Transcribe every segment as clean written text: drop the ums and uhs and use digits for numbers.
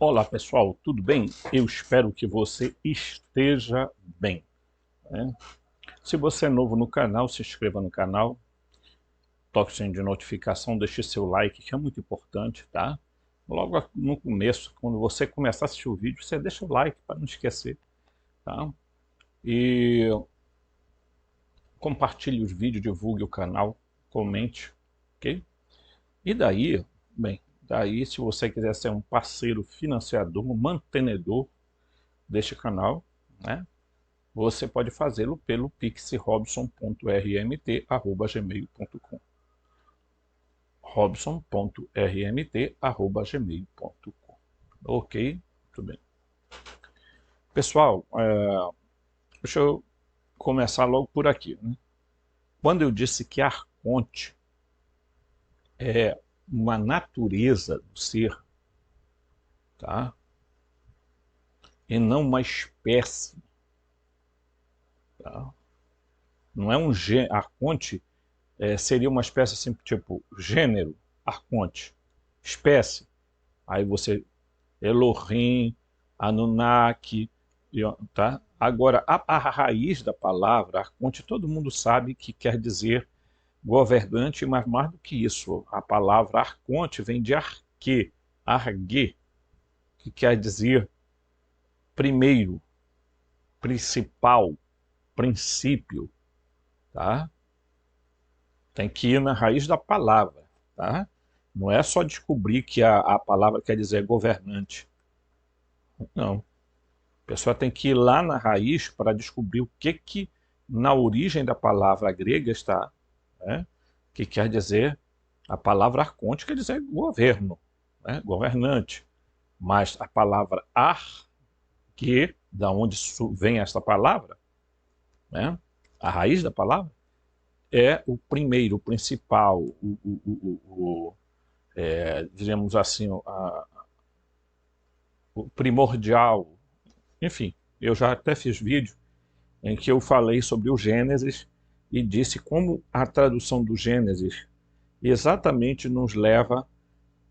Olá pessoal, tudo bem? Eu espero que você esteja bem, né? Se você é novo no canal, se inscreva no canal, toque o sininho de notificação, deixe seu like, que é muito importante, tá? Logo no começo, quando você começar a assistir o vídeo, você deixa o like para não esquecer, tá? E compartilhe os vídeos, divulgue o canal, comente, ok? E daí, bem, daí se você quiser ser um parceiro financiador, um mantenedor deste canal, né? Você pode fazê-lo pelo pixrobson.rmt@gmail.com. robson.rmt@gmail.com. Ok? Muito bem. Pessoal, deixa eu começar logo por aqui, né? Quando eu disse que arconte é uma natureza do ser, tá? E não uma espécie, tá? Não é um gênero. Arconte seria uma espécie assim, tipo gênero, arconte, espécie. Aí você Elohim, Anunnaki, tá? Agora, a raiz da palavra arconte, todo mundo sabe que quer dizer governante, mas mais do que isso, a palavra arconte vem de arque, argue, que quer dizer primeiro, principal, princípio, tá? Tem que ir na raiz da palavra, tá? Não é só descobrir que a palavra quer dizer governante. Não. A pessoa tem que ir lá na raiz para descobrir o que na origem da palavra grega está, né? Que quer dizer, a palavra arconte quer dizer governo, né? Governante. Mas a palavra arque, da onde vem esta palavra, né? A raiz da palavra, é o primeiro, o principal, digamos assim, o primordial. Enfim, eu já até fiz vídeo em que eu falei sobre o Gênesis e disse como a tradução do Gênesis exatamente nos leva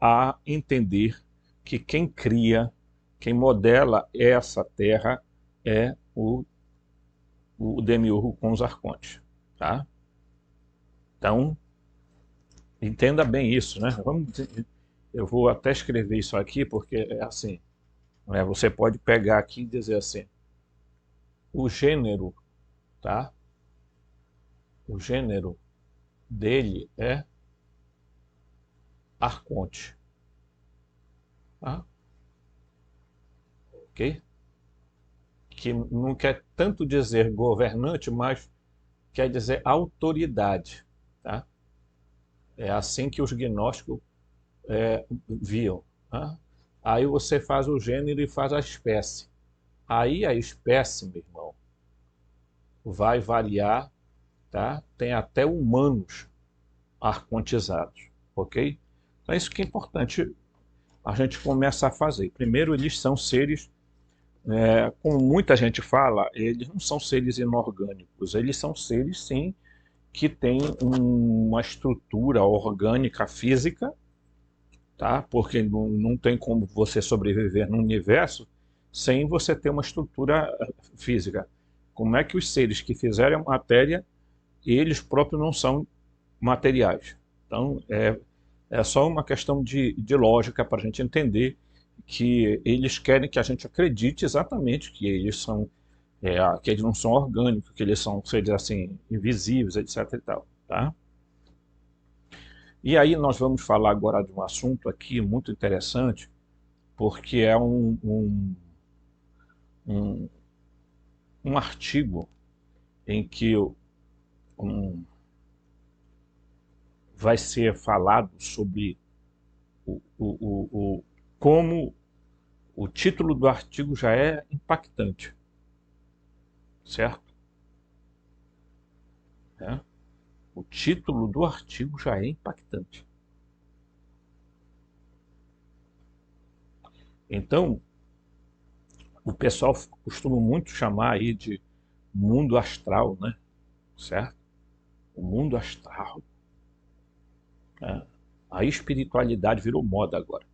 a entender que quem cria, quem modela essa terra é o Demiurgo com os arcontes, tá? Então, entenda bem isso, né? Eu vou até escrever isso aqui porque é assim, né? Você pode pegar aqui e dizer assim, o gênero, tá? O gênero dele é arconte, tá? Ok? Que não quer tanto dizer governante, mas quer dizer autoridade, tá? É assim que os gnósticos viam, tá? Aí você faz o gênero e faz a espécie. Aí a espécie, meu irmão, vai variar, tá? Tem até humanos arcontizados, ok? Então é isso que é importante a gente começar a fazer. Primeiro, eles são seres, como muita gente fala, eles não são seres inorgânicos, eles são seres, sim, que têm uma estrutura orgânica, física, tá? Porque não tem como você sobreviver no universo sem você ter uma estrutura física. Como é que os seres que fizeram a matéria, eles próprios não são materiais? Então, é só uma questão de lógica para a gente entender que eles querem que a gente acredite exatamente que eles são, que eles não são orgânicos, que eles são seres assim, invisíveis, etc. e tal, tá? E aí nós vamos falar agora de um assunto aqui muito interessante, porque é um, um artigo em que um, vai ser falado sobre como o título do artigo já é impactante, certo? É. O título do artigo já é impactante. Então, o pessoal costuma muito chamar aí de mundo astral, né? Certo? O mundo astral. Né? A espiritualidade virou moda agora.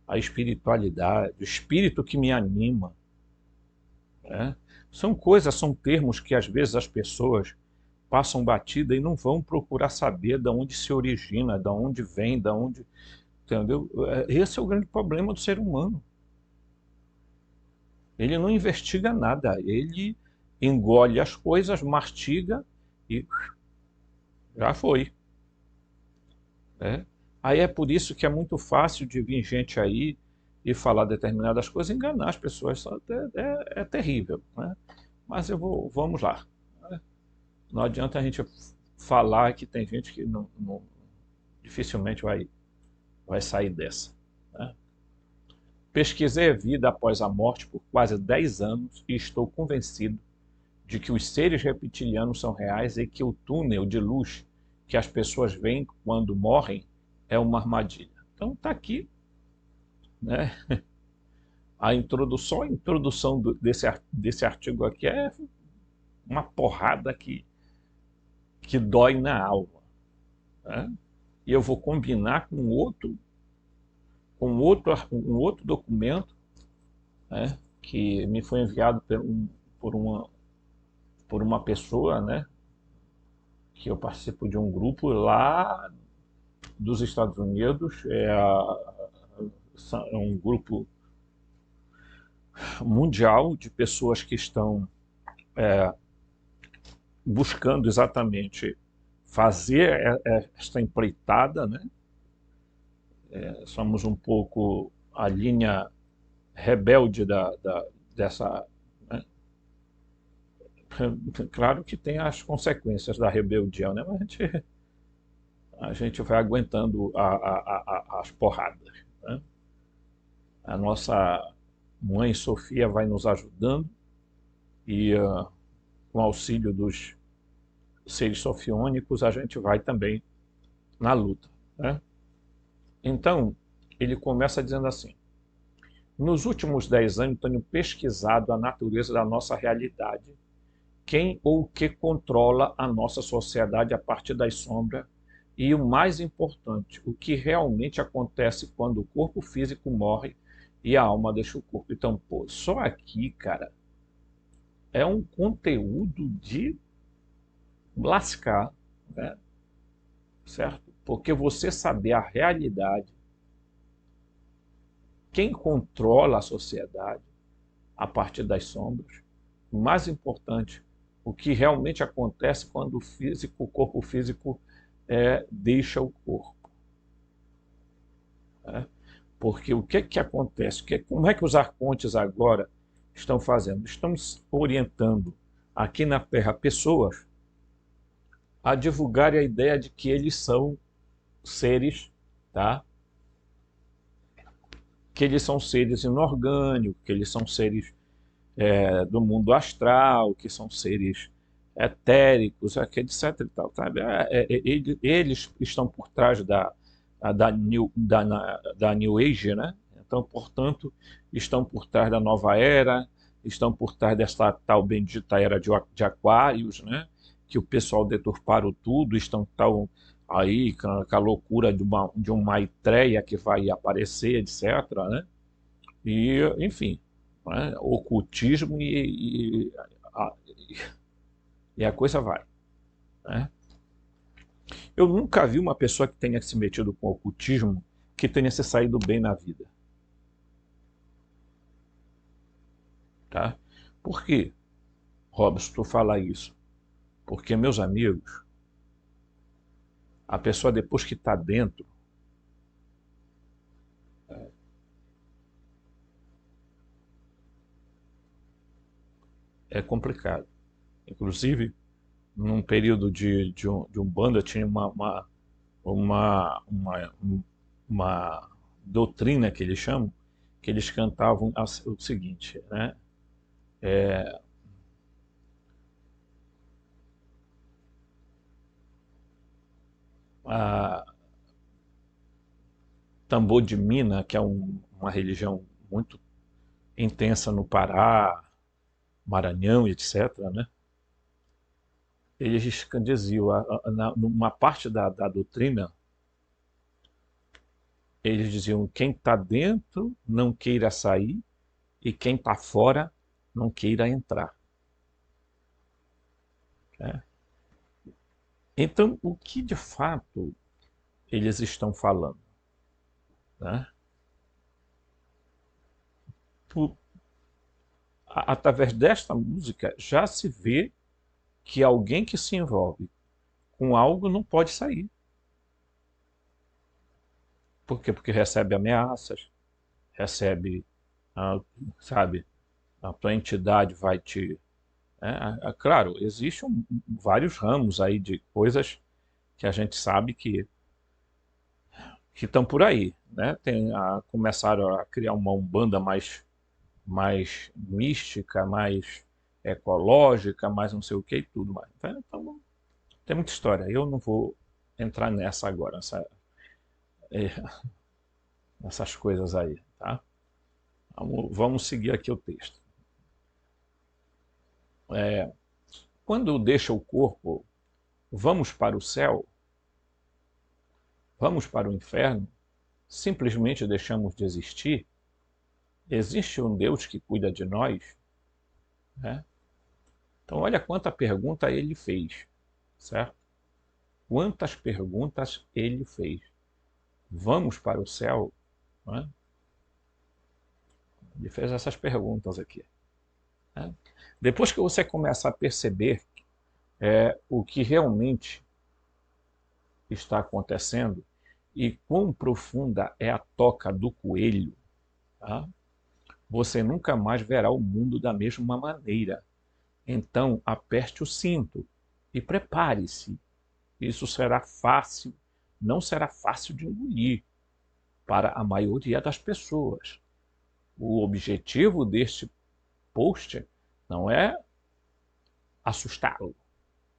a espiritualidade, o espírito que me anima, né? São coisas, são termos que às vezes as pessoas passam batida e não vão procurar saber de onde se origina, de onde vem, de onde... Entendeu? Esse é o grande problema do ser humano. Ele não investiga nada, ele engole as coisas, mastiga e já foi, né? Aí é por isso que é muito fácil de vir gente aí e falar determinadas coisas, enganar as pessoas, é terrível, né? Mas vamos lá, né? Não adianta a gente falar que tem gente que dificilmente vai sair dessa, né? Pesquisei a vida após a morte por quase 10 anos e estou convencido de que os seres reptilianos são reais e que o túnel de luz que as pessoas veem quando morrem é uma armadilha. Então está aqui, né? A introdução desse artigo aqui é uma porrada que dói na alma, né? E eu vou combinar com um outro documento, né, que me foi enviado por uma pessoa, né, que eu participo de um grupo lá dos Estados Unidos, é um grupo mundial de pessoas que estão buscando exatamente fazer esta empreitada, né? Somos um pouco a linha rebelde dessa, né? Claro que tem as consequências da rebeldia, né? Mas a gente vai aguentando as porradas, né? A nossa mãe Sofia vai nos ajudando e com o auxílio dos seres sofiônicos a gente vai também na luta, né? Então, ele começa dizendo assim: nos últimos 10 anos tenho pesquisado a natureza da nossa realidade, quem ou o que controla a nossa sociedade a partir das sombras e, o mais importante, o que realmente acontece quando o corpo físico morre e a alma deixa o corpo. Então, pô, só aqui, cara, é um conteúdo de lascar, né? Certo? Porque você saber a realidade, quem controla a sociedade a partir das sombras, o mais importante, o que realmente acontece quando o corpo físico deixa o corpo, né? Porque o que acontece? Como é que os arcontes agora estão fazendo? Estão orientando aqui na Terra pessoas a divulgarem a ideia de que eles são seres, tá? Que eles são seres inorgânicos, que eles são seres do mundo astral, que são seres etéricos, etc. E tal, sabe? Eles estão por trás da New Age, né? Então, portanto, estão por trás da nova era, estão por trás dessa tal bendita era de Aquários, né? Que o pessoal deturparam tudo, estão tão aí com a loucura de uma Maitreya que vai aparecer, etc., né? E, enfim, né? Ocultismo a, e a coisa vai, né? Eu nunca vi uma pessoa que tenha se metido com ocultismo que tenha se saído bem na vida, tá? Por quê, Robson, tu fala isso? Porque, meus amigos, a pessoa depois que está dentro, é complicado. Inclusive, num período de Umbanda, tinha uma, uma, uma doutrina que eles chamam, que eles cantavam o seguinte, né? A Tambor de Mina, que é uma religião muito intensa no Pará, Maranhão, etc., né? Eles diziam, numa parte da doutrina, Eles diziam: quem está dentro não queira sair e quem está fora não queira entrar. Né? Então, o que de fato eles estão falando? Né? Por, através desta música já se vê que alguém que se envolve com algo não pode sair. Por quê? Porque recebe ameaças, recebe, ah, sabe, a tua entidade vai te... claro, existem vários ramos aí de coisas que a gente sabe que estão por aí, né? Começaram a criar uma umbanda mais mística, mais ecológica, mais não sei o que e tudo mais. Então, tem muita história. Eu não vou entrar nessa agora, eh, nessas coisas aí, tá? Vamos seguir aqui o texto. Quando deixa o corpo, vamos para o céu, vamos para o inferno, simplesmente deixamos de existir? Existe um Deus que cuida de nós? Né? Então, olha quanta pergunta ele fez, certo? Quantas perguntas ele fez. Vamos para o céu? Né? Ele fez essas perguntas aqui. Né? Depois que você começa a perceber o que realmente está acontecendo e quão profunda é a toca do coelho, tá? Você nunca mais verá o mundo da mesma maneira. Então, aperte o cinto e prepare-se. Isso será fácil, não será fácil de engolir para a maioria das pessoas. O objetivo deste post não é assustá-lo,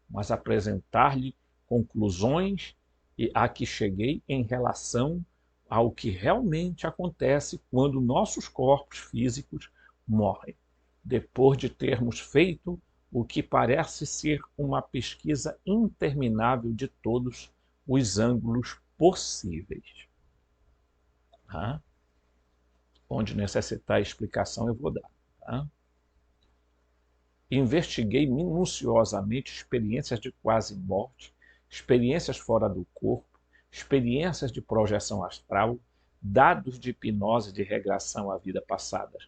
mas apresentar-lhe conclusões e a que cheguei em relação ao que realmente acontece quando nossos corpos físicos morrem, depois de termos feito o que parece ser uma pesquisa interminável de todos os ângulos possíveis. Tá? Onde necessitar explicação, eu vou dar. Tá? Investiguei minuciosamente experiências de quase morte, experiências fora do corpo, experiências de projeção astral, dados de hipnose de regressão à vida passada,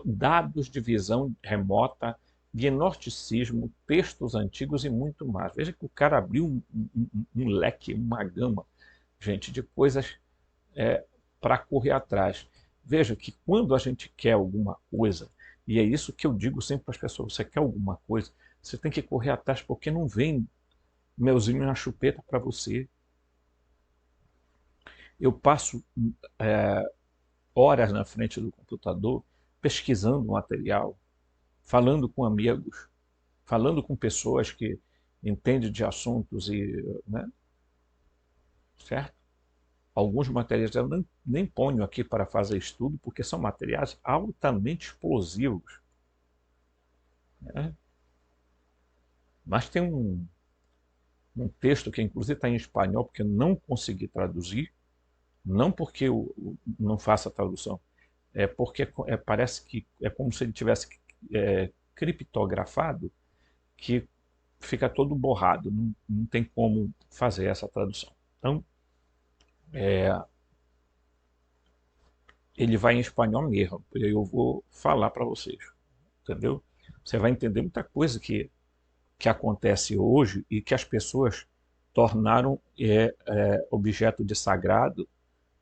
dados de visão remota, gnosticismo, textos antigos e muito mais. Veja que o cara abriu um leque, uma gama, gente, de coisas para correr atrás. Veja que quando a gente quer alguma coisa, e é isso que eu digo sempre para as pessoas, você quer alguma coisa, você tem que correr atrás, porque não vem melzinho na chupeta para você. Eu passo horas na frente do computador, pesquisando material, falando com amigos, falando com pessoas que entendem de assuntos, né? Certo? Alguns materiais eu nem ponho aqui para fazer estudo, porque são materiais altamente explosivos. Né? Mas tem um texto que inclusive está em espanhol, porque eu não consegui traduzir, não porque eu não faço a tradução, é porque parece que é como se ele tivesse criptografado, que fica todo borrado, não tem como fazer essa tradução. Então, ele vai em espanhol mesmo, e eu vou falar para vocês, entendeu? Você vai entender muita coisa que acontece hoje e que as pessoas tornaram objeto de sagrado,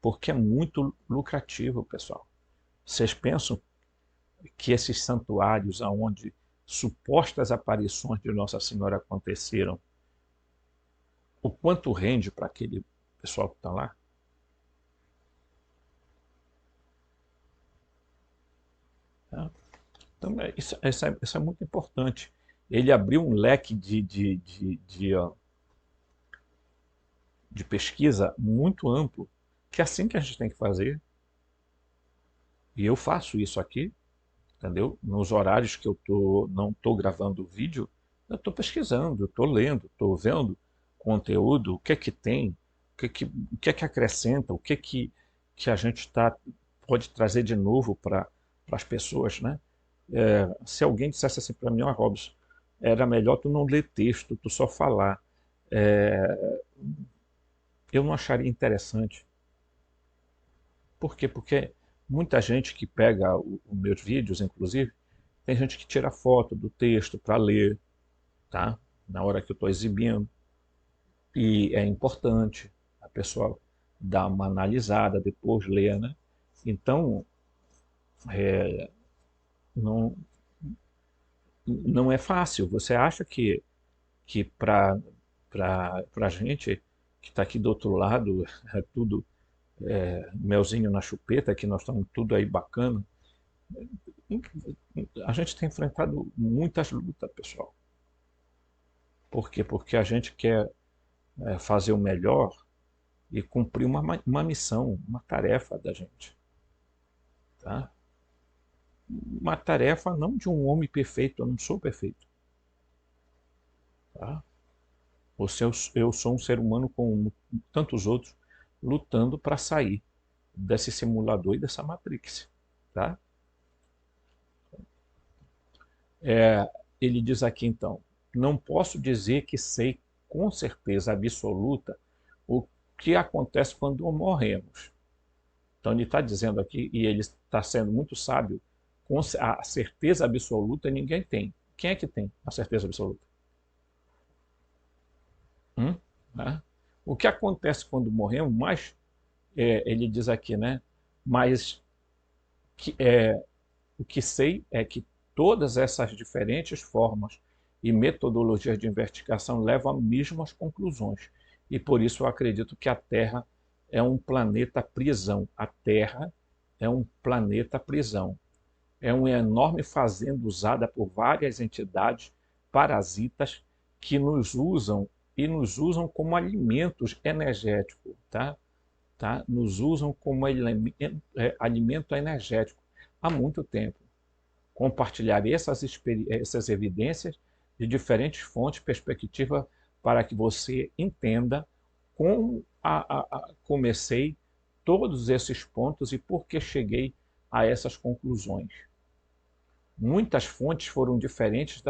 porque é muito lucrativo, pessoal. Vocês pensam que esses santuários onde supostas aparições de Nossa Senhora aconteceram, o quanto rende para aquele pessoal que está lá? Tá? Então, isso é muito importante. Ele abriu um leque de pesquisa muito amplo, que é assim que a gente tem que fazer. E eu faço isso aqui, entendeu? Nos horários que eu não estou gravando o vídeo, eu estou pesquisando, eu estou lendo, estou vendo conteúdo, o que é que tem, o que é que acrescenta, que a gente pode trazer de novo para as pessoas, né? Se alguém dissesse assim para mim, ó, Robson, era melhor tu não ler texto, tu só falar. É, eu não acharia interessante. Por quê? Porque muita gente que pega os meus vídeos, inclusive, tem gente que tira foto do texto para ler, tá? Na hora que eu estou exibindo. E é importante a pessoa dar uma analisada, depois ler, né? Então, não, não é fácil. Você acha que para a gente que está aqui do outro lado, é tudo melzinho na chupeta, que nós estamos tudo aí bacana. A gente tem enfrentado muitas lutas, pessoal. Por quê? Porque a gente quer fazer o melhor e cumprir uma missão, uma tarefa da gente. Tá? Uma tarefa não de um homem perfeito, eu não sou perfeito. Tá? Eu sou um ser humano como tantos outros, lutando para sair desse simulador e dessa Matrix. Tá? Ele diz aqui então, não posso dizer que sei com certeza absoluta o que acontece quando morremos. Então ele está dizendo aqui, e ele está sendo muito sábio, a certeza absoluta ninguém tem. Quem é que tem a certeza absoluta? Né? O que acontece quando morremos, mas ele diz aqui, né? Mas o que sei é que todas essas diferentes formas e metodologias de investigação levam às mesmas conclusões. E por isso eu acredito que a Terra é um planeta prisão. A Terra é um planeta prisão. É uma enorme fazenda usada por várias entidades parasitas que nos usam e nos usam como alimentos energéticos, tá? Nos usam como alimento energético há muito tempo. Compartilhar essas evidências de diferentes fontes, perspectiva, para que você entenda como comecei todos esses pontos e por que cheguei a essas conclusões. Muitas fontes foram diferentes,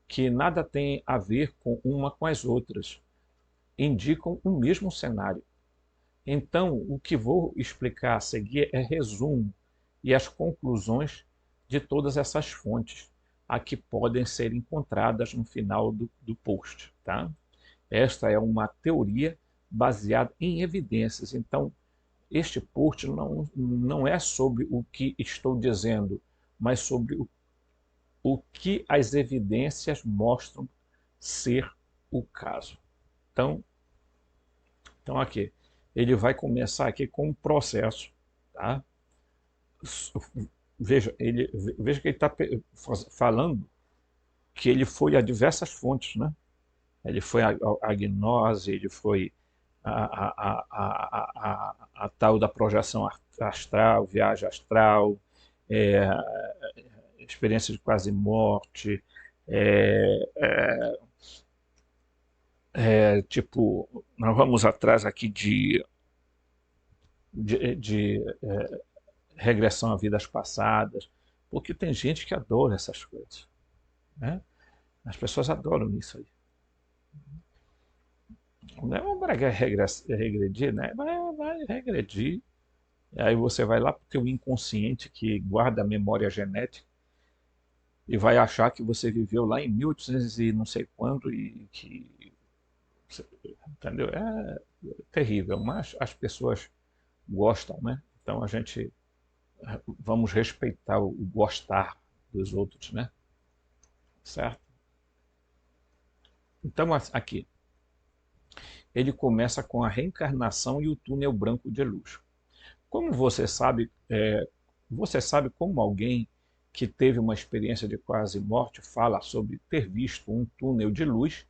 que nada tem a ver com as outras, indicam o mesmo cenário. Então, o que vou explicar a seguir é resumo e as conclusões de todas essas fontes, a que podem ser encontradas no final do post. Tá? Esta é uma teoria baseada em evidências. Então, este post não é sobre o que estou dizendo, mas sobre o que as evidências mostram ser o caso. Então aqui, ele vai começar aqui com um processo, tá? Veja que ele está falando que ele foi a diversas fontes, né? Ele foi a gnose, ele foi a tal da projeção astral, viagem astral, é, experiência de quase morte, tipo, nós vamos atrás aqui de regressão a vidas passadas, porque tem gente que adora essas coisas, né? As pessoas adoram isso aí. Não é para regredir, né? Vai regredir. Aí você vai lá para o teu inconsciente que guarda a memória genética e vai achar que você viveu lá em 1800 e não sei quando e que, entendeu? É terrível, mas as pessoas gostam, né? Então a gente vamos respeitar o gostar dos outros, né? Certo? Então aqui ele começa com a reencarnação e o túnel branco de luz. Como você sabe como alguém que teve uma experiência de quase morte fala sobre ter visto um túnel de luz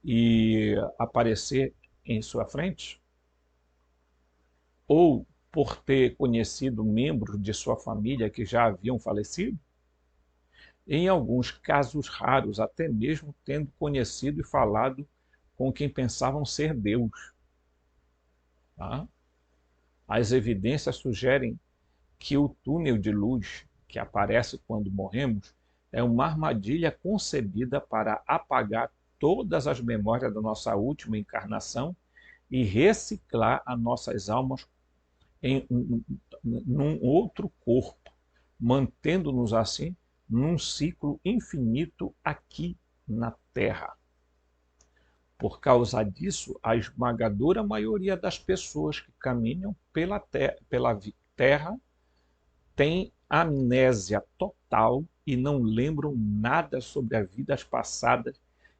e aparecer em sua frente? Ou por ter conhecido membros de sua família que já haviam falecido? Em alguns casos raros, até mesmo tendo conhecido e falado com quem pensavam ser Deus. Tá? As evidências sugerem que o túnel de luz que aparece quando morremos é uma armadilha concebida para apagar todas as memórias da nossa última encarnação e reciclar as nossas almas num outro corpo, mantendo-nos assim num ciclo infinito aqui na Terra. Por causa disso, a esmagadora maioria das pessoas que caminham pela Terra tem amnésia total e não lembram nada sobre as vidas passadas,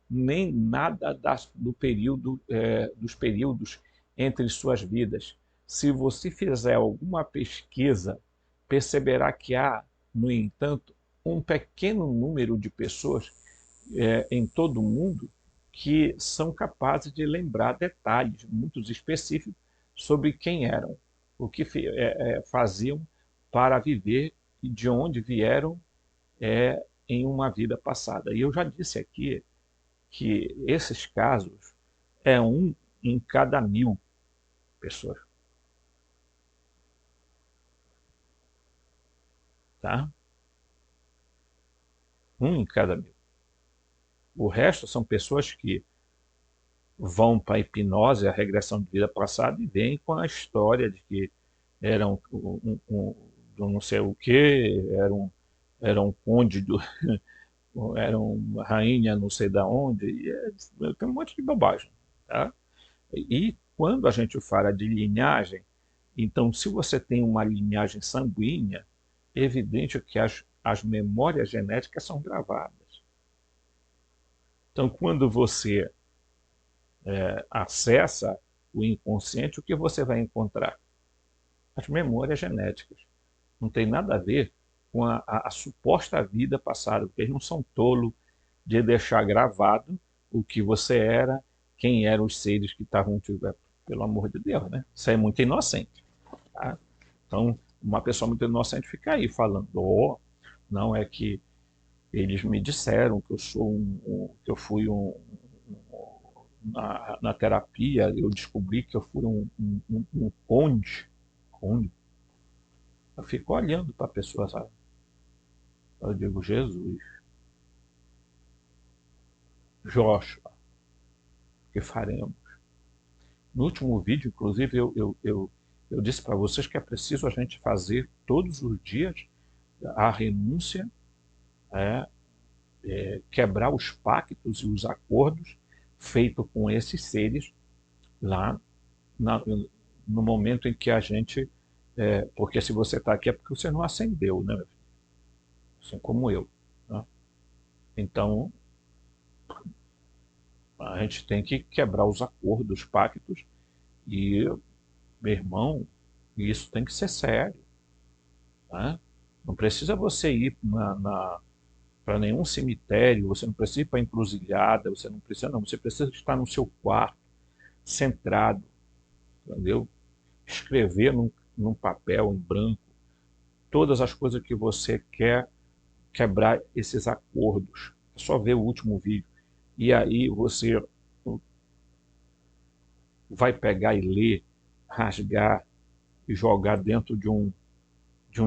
nem nada dos períodos entre suas vidas. Se você fizer alguma pesquisa, perceberá que há, no entanto, um pequeno número de pessoas em todo o mundo que são capazes de lembrar detalhes muito específicos sobre quem eram, o que faziam para viver e de onde vieram em uma vida passada. E eu já disse aqui que esses casos é 1 em cada 1000 pessoas. Tá? 1 em cada 1000. O resto são pessoas que vão para a hipnose, a regressão de vida passada, e vêm com a história de que eram do não sei o quê, eram conde do, eram rainha não sei da onde, tem um monte de bobagem. Tá? E quando a gente fala de linhagem, então se você tem uma linhagem sanguínea, é evidente que as memórias genéticas são gravadas. Então quando você acessa o inconsciente, o que você vai encontrar? As memórias genéticas. Não tem nada a ver com a suposta vida passada, porque eles não são tolos de deixar gravado o que você era, quem eram os seres que estavam te... Pelo amor de Deus, né? Isso é muito inocente. Tá? Então, uma pessoa muito inocente fica aí falando, não é que eles me disseram que eu sou que eu fui na terapia, eu descobri que eu fui um conde. Eu fico olhando para a pessoa, sabe? Eu digo, Jesus, Joshua, o que faremos? No último vídeo, inclusive, eu disse para vocês que é preciso a gente fazer todos os dias a renúncia, quebrar os pactos e os acordos feitos com esses seres lá no momento em que a gente... porque se você está aqui é porque você não acendeu, né? Assim como eu. Né? Então, a gente tem que quebrar os acordos, os pactos, e, meu irmão, isso tem que ser sério. Né? Não precisa você ir para nenhum cemitério, você não precisa ir para a encruzilhada, você não precisa, não. Você precisa estar no seu quarto, centrado, entendeu? Escrever num papel em branco todas as coisas que você quer quebrar esses acordos. É só ver o último vídeo. E aí você vai pegar e ler, rasgar e jogar dentro de um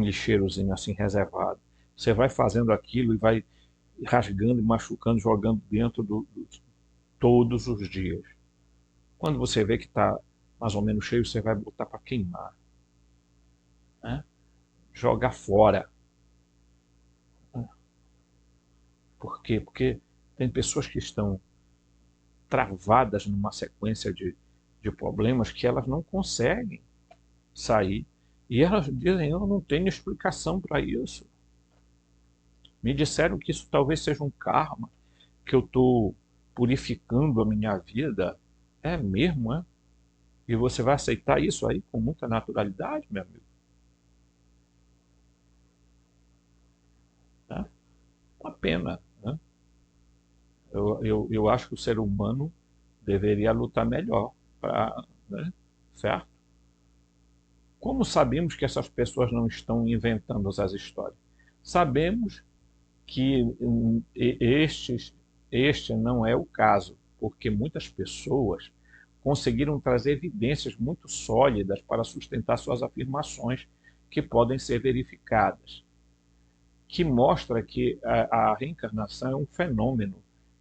lixeirozinho assim reservado. Você vai fazendo aquilo e vai rasgando e machucando, jogando dentro todos os dias. Quando você vê que está mais ou menos cheio, você vai botar para queimar. Né? Jogar fora. Por quê? Porque tem pessoas que estão travadas numa sequência de problemas que elas não conseguem sair. E elas dizem, eu não tenho explicação para isso. Me disseram que isso talvez seja um karma, que eu estou purificando a minha vida. É mesmo, é? E você vai aceitar isso aí com muita naturalidade, meu amigo? Né? Uma pena. Né? Eu acho que o ser humano deveria lutar melhor, né? Certo? Como sabemos que essas pessoas não estão inventando as histórias? Sabemos que este não é o caso, porque muitas pessoas conseguiram trazer evidências muito sólidas para sustentar suas afirmações que podem ser verificadas, que mostra que a reencarnação é um fenômeno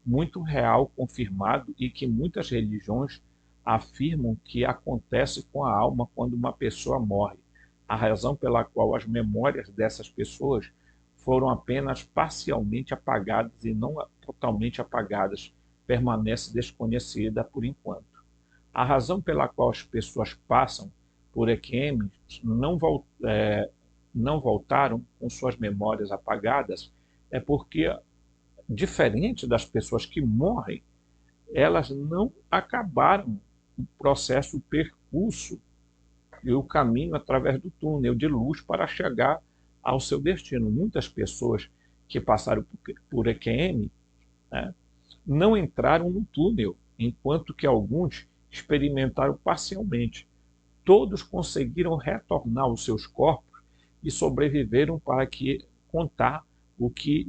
muito real, confirmado, e que muitas religiões afirmam que acontece com a alma quando uma pessoa morre, a razão pela qual as memórias dessas pessoas foram apenas parcialmente apagadas e não totalmente apagadas, permanece desconhecida por enquanto. A razão pela qual as pessoas passam por EQM não voltaram com suas memórias apagadas é porque, diferente das pessoas que morrem, elas não acabaram o processo, o percurso e o caminho através do túnel de luz para chegar ao seu destino. Muitas pessoas que passaram por EQM, né, não entraram no túnel, enquanto que alguns experimentaram parcialmente. Todos conseguiram retornar aos seus corpos e sobreviveram para contar o que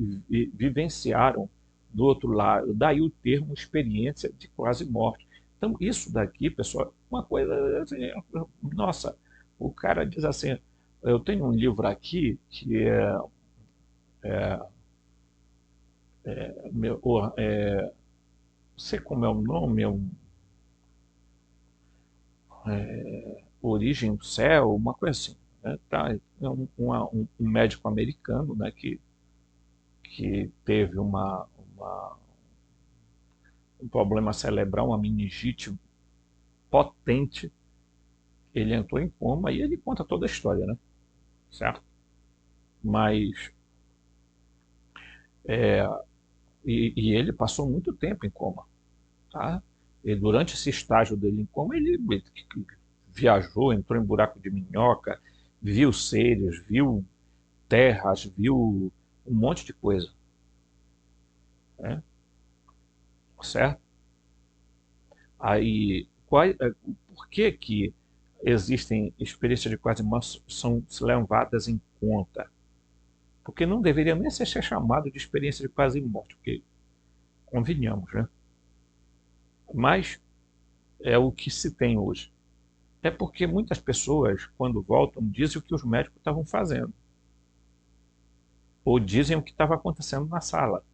vivenciaram do outro lado. Daí o termo experiência de quase morte. Então, isso daqui, pessoal, uma coisa assim, nossa, o cara diz assim, eu tenho um livro aqui que não sei como é o nome, Origem do Céu, uma coisa assim, né? Tá? É um médico americano, né, que teve um problema cerebral, uma meningite potente. Ele entrou em coma e ele conta toda a história, né? Certo? Mas e ele passou muito tempo em coma, tá? E durante esse estágio dele em coma, ele viajou, entrou em buraco de minhoca, viu seres, viu terras, viu um monte de coisa, né? Certo? Aí, por que que existem experiências de quase morte são levadas em conta? Porque não deveria nem ser chamado de experiência de quase morte, porque convenhamos, né? Mas é o que se tem hoje. É porque muitas pessoas, quando voltam, dizem o que os médicos estavam fazendo, ou dizem o que estava acontecendo na sala,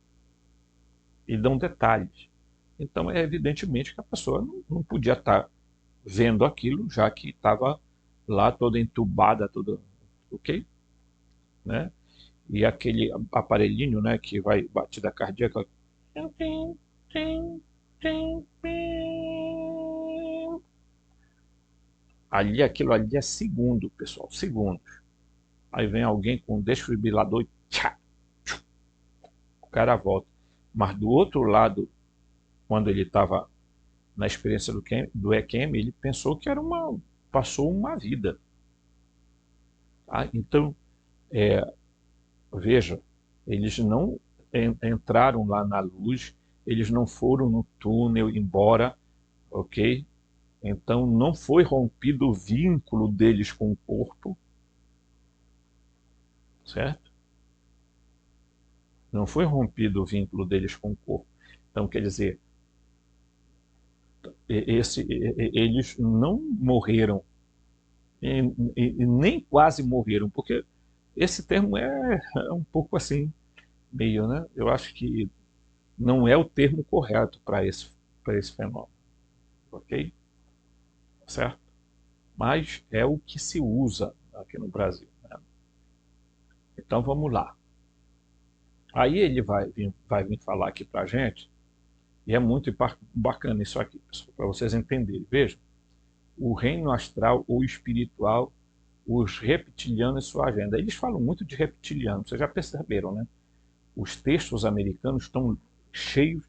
e dão detalhes. Então, é evidentemente que a pessoa não podia estar vendo aquilo, já que estava lá toda entubada, toda, ok? Né? E aquele aparelhinho, né, que vai batida cardíaca, ali, aquilo ali é segundo, pessoal, segundos. Aí vem alguém com um desfibrilador e tchá, o cara volta. Mas do outro lado, quando ele estava na experiência do EQM, ele pensou que passou uma vida. Tá? Então, veja, eles não entraram lá na luz, eles não foram no túnel, embora, ok? Então não foi rompido o vínculo deles com o corpo, certo? Não foi rompido o vínculo deles com o corpo. Então, quer dizer, eles não morreram, e nem quase morreram, porque esse termo é um pouco assim, meio, né? Eu acho que não é o termo correto para esse fenômeno, ok? Certo? Mas é o que se usa aqui no Brasil, né? Então vamos lá. Aí ele vai vir falar aqui para a gente, e é muito bacana isso aqui, para vocês entenderem. Vejam, o reino astral ou espiritual, os reptilianos e sua agenda. Eles falam muito de reptilianos, vocês já perceberam, né? Os textos americanos estão cheios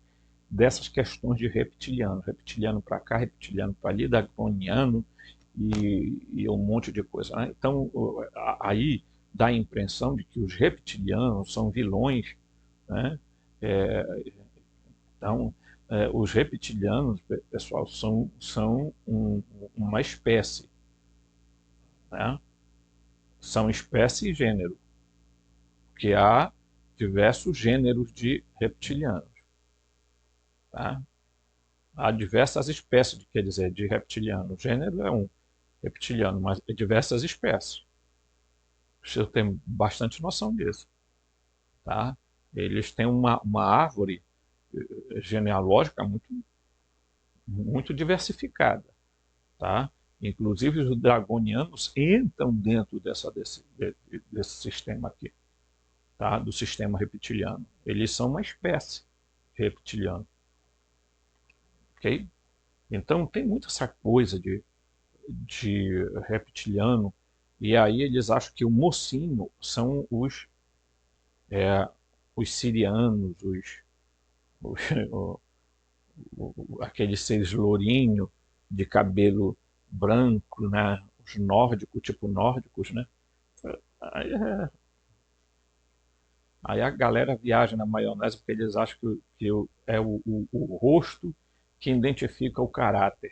dessas questões de reptiliano. Reptiliano para cá, reptiliano para ali, draconiano e um monte de coisa, né? Então, aí dá a impressão de que os reptilianos são vilões, né? Então, os reptilianos, pessoal, são uma espécie, né? São espécie e gênero, porque há diversos gêneros de reptilianos, tá? Há diversas espécies, quer dizer, de reptiliano. O gênero é um reptiliano, mas é diversas espécies. Você tem bastante noção disso, tá? Eles têm uma árvore genealógica muito diversificada, tá? Inclusive os dragonianos entram dentro desse sistema aqui, tá? Do sistema reptiliano. Eles são uma espécie reptiliana, ok? Então tem muita essa coisa de reptiliano, e aí eles acham que o mocinho são os sirianos, os, aqueles seres lourinhos, de cabelo branco, né? Os nórdicos, tipo nórdicos, né? Aí, aí a galera viaja na maionese porque eles acham que é o rosto que identifica o caráter,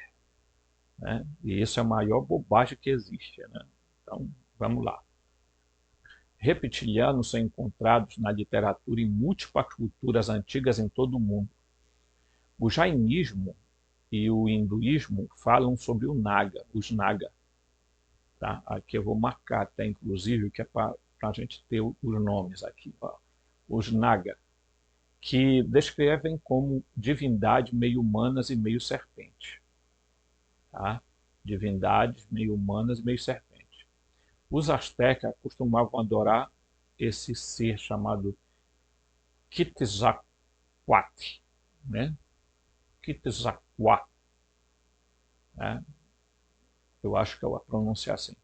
né? E isso é a maior bobagem que existe, né? Então, vamos lá. Reptilianos são encontrados na literatura em múltiplas culturas antigas em todo o mundo. O jainismo e o hinduísmo falam sobre o Naga, os Naga. Tá? Aqui eu vou marcar até, inclusive, que é para a gente ter os nomes aqui. Ó. Os Naga, que descrevem como divindades meio humanas e meio serpentes. Tá? Divindades meio humanas e meio serpentes. Os astecas costumavam adorar esse ser chamado Quetzalcoatl, né? Quetzalcoatl, né? Eu acho que é a pronúncia assim.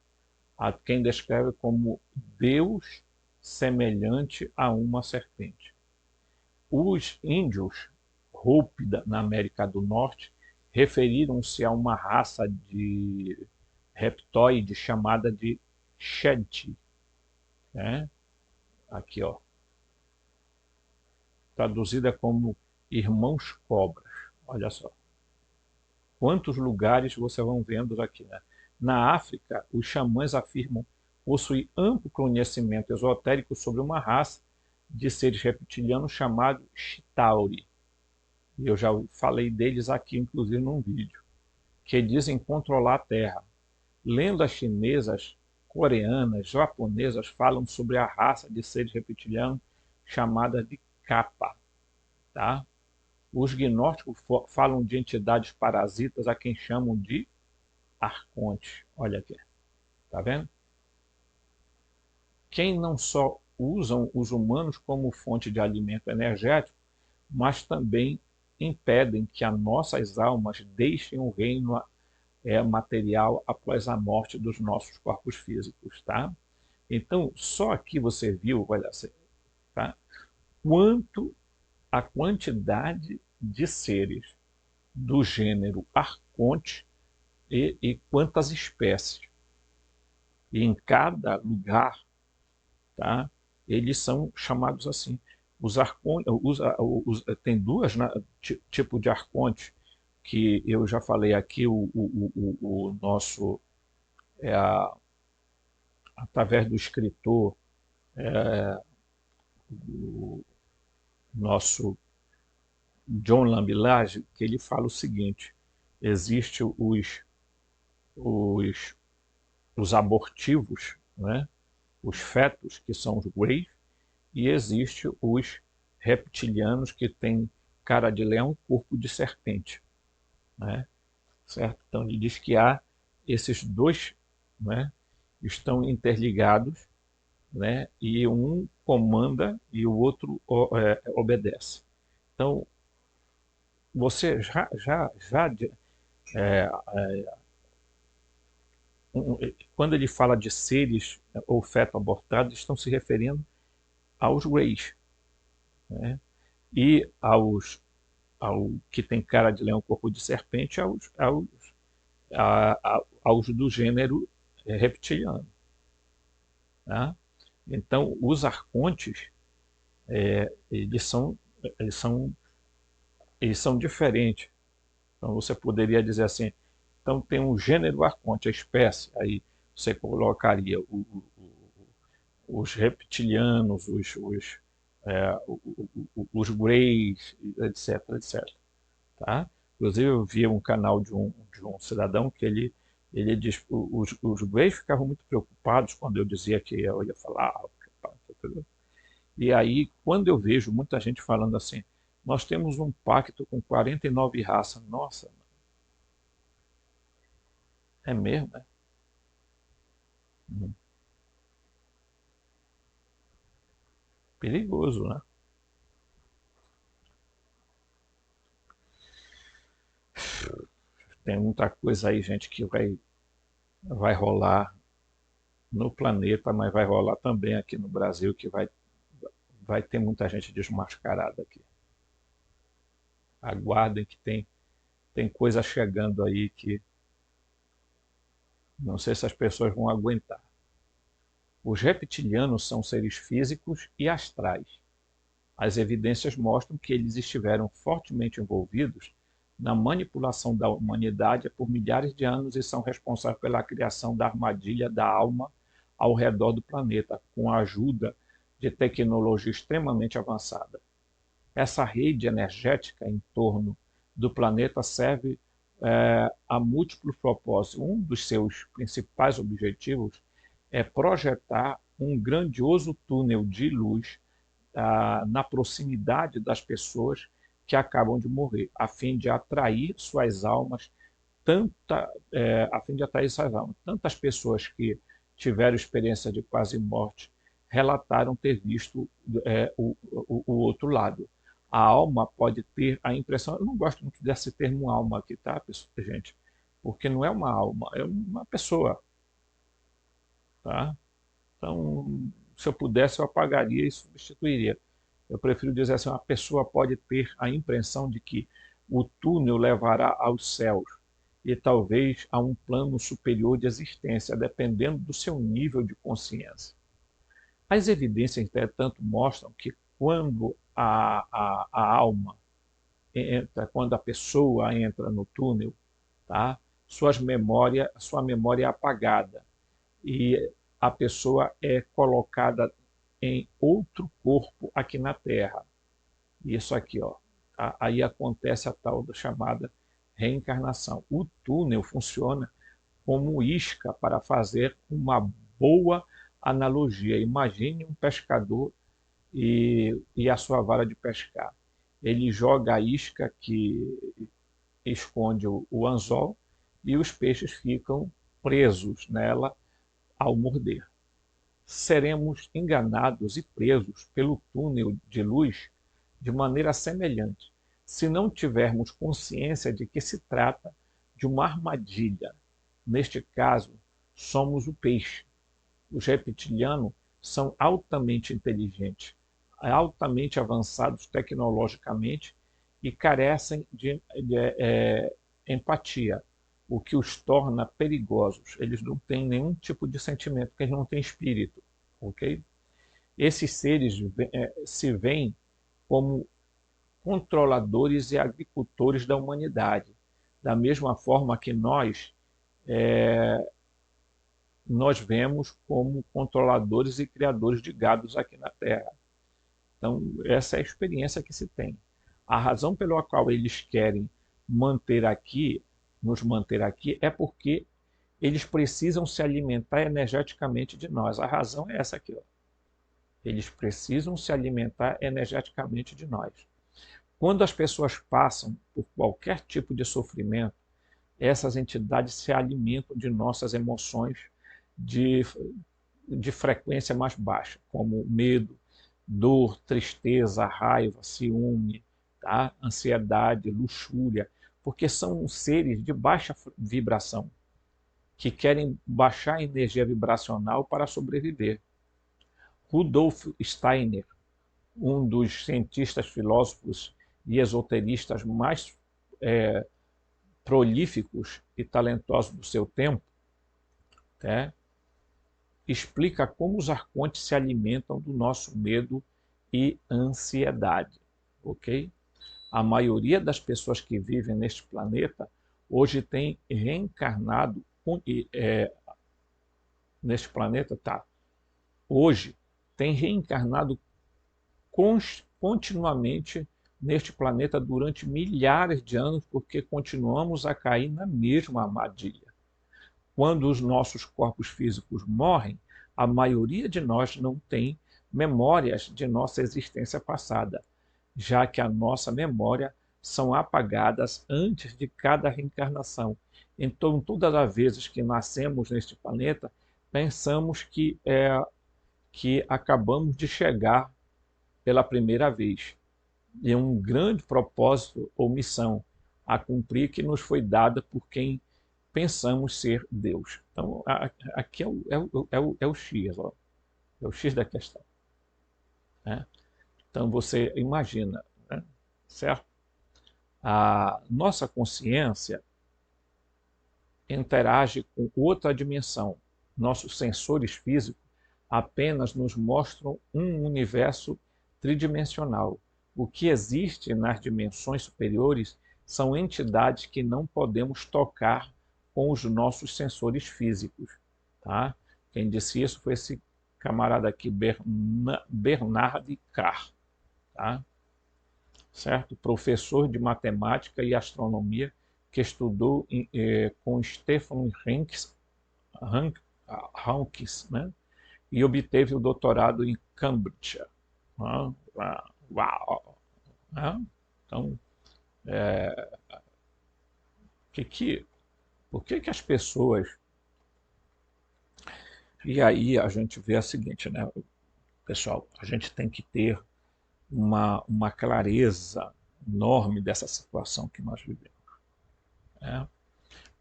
A quem descreve como Deus semelhante a uma serpente. Os índios Hopi na América do Norte referiram-se a uma raça de reptoide chamada de Shed, né? Aqui, ó, traduzida como irmãos cobras. Olha só. Quantos lugares vocês vão vendo aqui, né? Na África, os xamãs afirmam possuir amplo conhecimento esotérico sobre uma raça de seres reptilianos chamado Chitauri. E eu já falei deles aqui, inclusive, num vídeo, que dizem controlar a Terra. Lendas chinesas, coreanas, japonesas falam sobre a raça de seres reptilianos chamada de Kappa, tá? Os gnósticos falam de entidades parasitas a quem chamam de arcontes. Olha aqui, tá vendo? Quem não só usam os humanos como fonte de alimento energético, mas também impedem que as nossas almas deixem o reino material após a morte dos nossos corpos físicos, tá? Então, só aqui você viu, olha, tá? Quanto a quantidade de seres do gênero arconte e quantas espécies. E em cada lugar, tá, eles são chamados assim. Os arcontes, tem duas tipos de arconte que eu já falei aqui, o nosso, através do escritor, o nosso John Lambilage, que ele fala o seguinte: existe os, os abortivos, né? Os fetos, que são os greys, e existe os reptilianos, que têm cara de leão, corpo de serpente, né? Certo? Então ele diz que há esses dois, né, estão interligados, né, e um comanda e o outro obedece. Então você já é, quando ele fala de seres ou feto abortado, estão se referindo aos greys, né? E ao que tem cara de leão, corpo de serpente, aos do gênero reptiliano, tá? Então, os arcontes, eles são, eles são, eles são diferentes. Então, você poderia dizer assim, então tem um gênero arconte, a espécie, aí você colocaria os reptilianos, os greys, etc, etc. Tá? Inclusive, eu vi um canal de um cidadão que ele diz que os gays ficavam muito preocupados quando eu dizia que eu ia falar. E aí, quando eu vejo muita gente falando assim, nós temos um pacto com 49 raças. Nossa, é mesmo? É? Hum, perigoso, né? Tem muita coisa aí, gente, que vai rolar no planeta, mas vai rolar também aqui no Brasil, que vai ter muita gente desmascarada aqui. Aguardem que tem coisa chegando aí que não sei se as pessoas vão aguentar. Os reptilianos são seres físicos e astrais. As evidências mostram que eles estiveram fortemente envolvidos na manipulação da humanidade por milhares de anos e são responsáveis pela criação da armadilha da alma ao redor do planeta, com a ajuda de tecnologia extremamente avançada. Essa rede energética em torno do planeta serve a múltiplos propósitos. Um dos seus principais objetivos é projetar um grandioso túnel de luz na proximidade das pessoas que acabam de morrer, a fim de atrair suas almas, a fim de atrair suas almas. Tantas pessoas que tiveram experiência de quase morte relataram ter visto o outro lado. A alma pode ter a impressão, eu não gosto muito desse termo alma aqui, tá, gente? Porque não é uma alma, é uma pessoa, tá? Então, se eu pudesse, eu apagaria e substituiria. Eu prefiro dizer assim, uma pessoa pode ter a impressão de que o túnel levará aos céus e talvez a um plano superior de existência, dependendo do seu nível de consciência. As evidências, entretanto, mostram que quando a alma entra, quando a pessoa entra no túnel, tá? Sua memória é apagada e a pessoa é colocada em outro corpo aqui na Terra. Isso aqui, ó. Aí acontece a tal da chamada reencarnação. O túnel funciona como isca para fazer uma boa analogia. Imagine um pescador e a sua vara de pescar. Ele joga a isca que esconde o anzol e os peixes ficam presos nela ao morder. Seremos enganados e presos pelo túnel de luz de maneira semelhante, se não tivermos consciência de que se trata de uma armadilha. Neste caso, somos o peixe. Os reptilianos são altamente inteligentes, altamente avançados tecnologicamente e carecem de empatia, o que os torna perigosos. Eles não têm nenhum tipo de sentimento, porque eles não têm espírito, ok? Esses seres se veem como controladores e agricultores da humanidade, da mesma forma que nós vemos como controladores e criadores de gados aqui na Terra. Então, essa é a experiência que se tem. A razão pela qual eles querem nos manter aqui, é porque eles precisam se alimentar energeticamente de nós. A razão é essa aqui, ó. Eles precisam se alimentar energeticamente de nós. Quando as pessoas passam por qualquer tipo de sofrimento, essas entidades se alimentam de nossas emoções de, de frequência mais baixa, como medo, dor, tristeza, raiva, ciúme, tá? Ansiedade, luxúria, porque são seres de baixa vibração, que querem baixar a energia vibracional para sobreviver. Rudolf Steiner, um dos cientistas, filósofos e esoteristas mais prolíficos e talentosos do seu tempo, né, explica como os arcontes se alimentam do nosso medo e ansiedade, ok? A maioria das pessoas que vivem neste planeta hoje tem reencarnado neste planeta, tá? Hoje tem reencarnado continuamente neste planeta durante milhares de anos porque continuamos a cair na mesma armadilha. Quando os nossos corpos físicos morrem, a maioria de nós não tem memórias de nossa existência passada, já que a nossa memória são apagadas antes de cada reencarnação. Então, todas as vezes que nascemos neste planeta, pensamos que acabamos de chegar pela primeira vez. E um grande propósito ou missão a cumprir que nos foi dada por quem pensamos ser Deus. Então, aqui é o X, ó, é o X da questão. Né? Então, você imagina, né? Certo? A nossa consciência interage com outra dimensão. Nossos sensores físicos apenas nos mostram um universo tridimensional. O que existe nas dimensões superiores são entidades que não podemos tocar com os nossos sensores físicos. Tá? Quem disse isso foi esse camarada aqui, Bernard Carr. Tá? Certo? Professor de matemática e astronomia que estudou com Stephen Hawking, né? E obteve o doutorado em Cambridge. Uau! Então, por que as pessoas... E aí a gente vê a seguinte, né? Pessoal, a gente tem que ter uma clareza enorme dessa situação que nós vivemos. Né?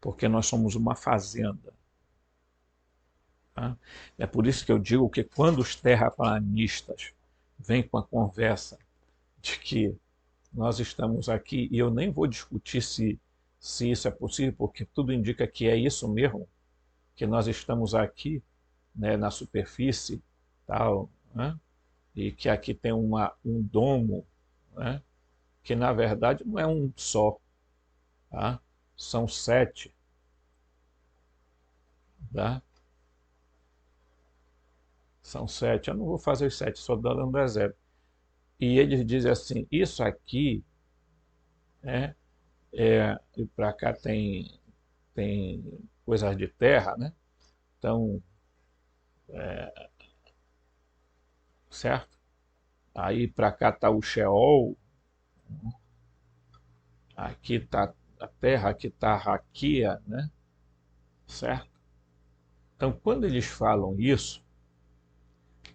Porque nós somos uma fazenda. Tá? É por isso que eu digo que quando os terraplanistas vêm com a conversa de que nós estamos aqui, e eu nem vou discutir se isso é possível, porque tudo indica que é isso mesmo, que nós estamos aqui, né, na superfície, tal, né? E que aqui tem um domo, né, que na verdade não é um só, tá? São 7. Tá? São 7. Eu não vou fazer os 7, só dando exemplo. E eles dizem assim, isso aqui, né, e para cá tem coisas de terra, né? Então, certo? Aí para cá está o Sheol, aqui está a terra, aqui está a raquia, né? Certo? Então, quando eles falam isso,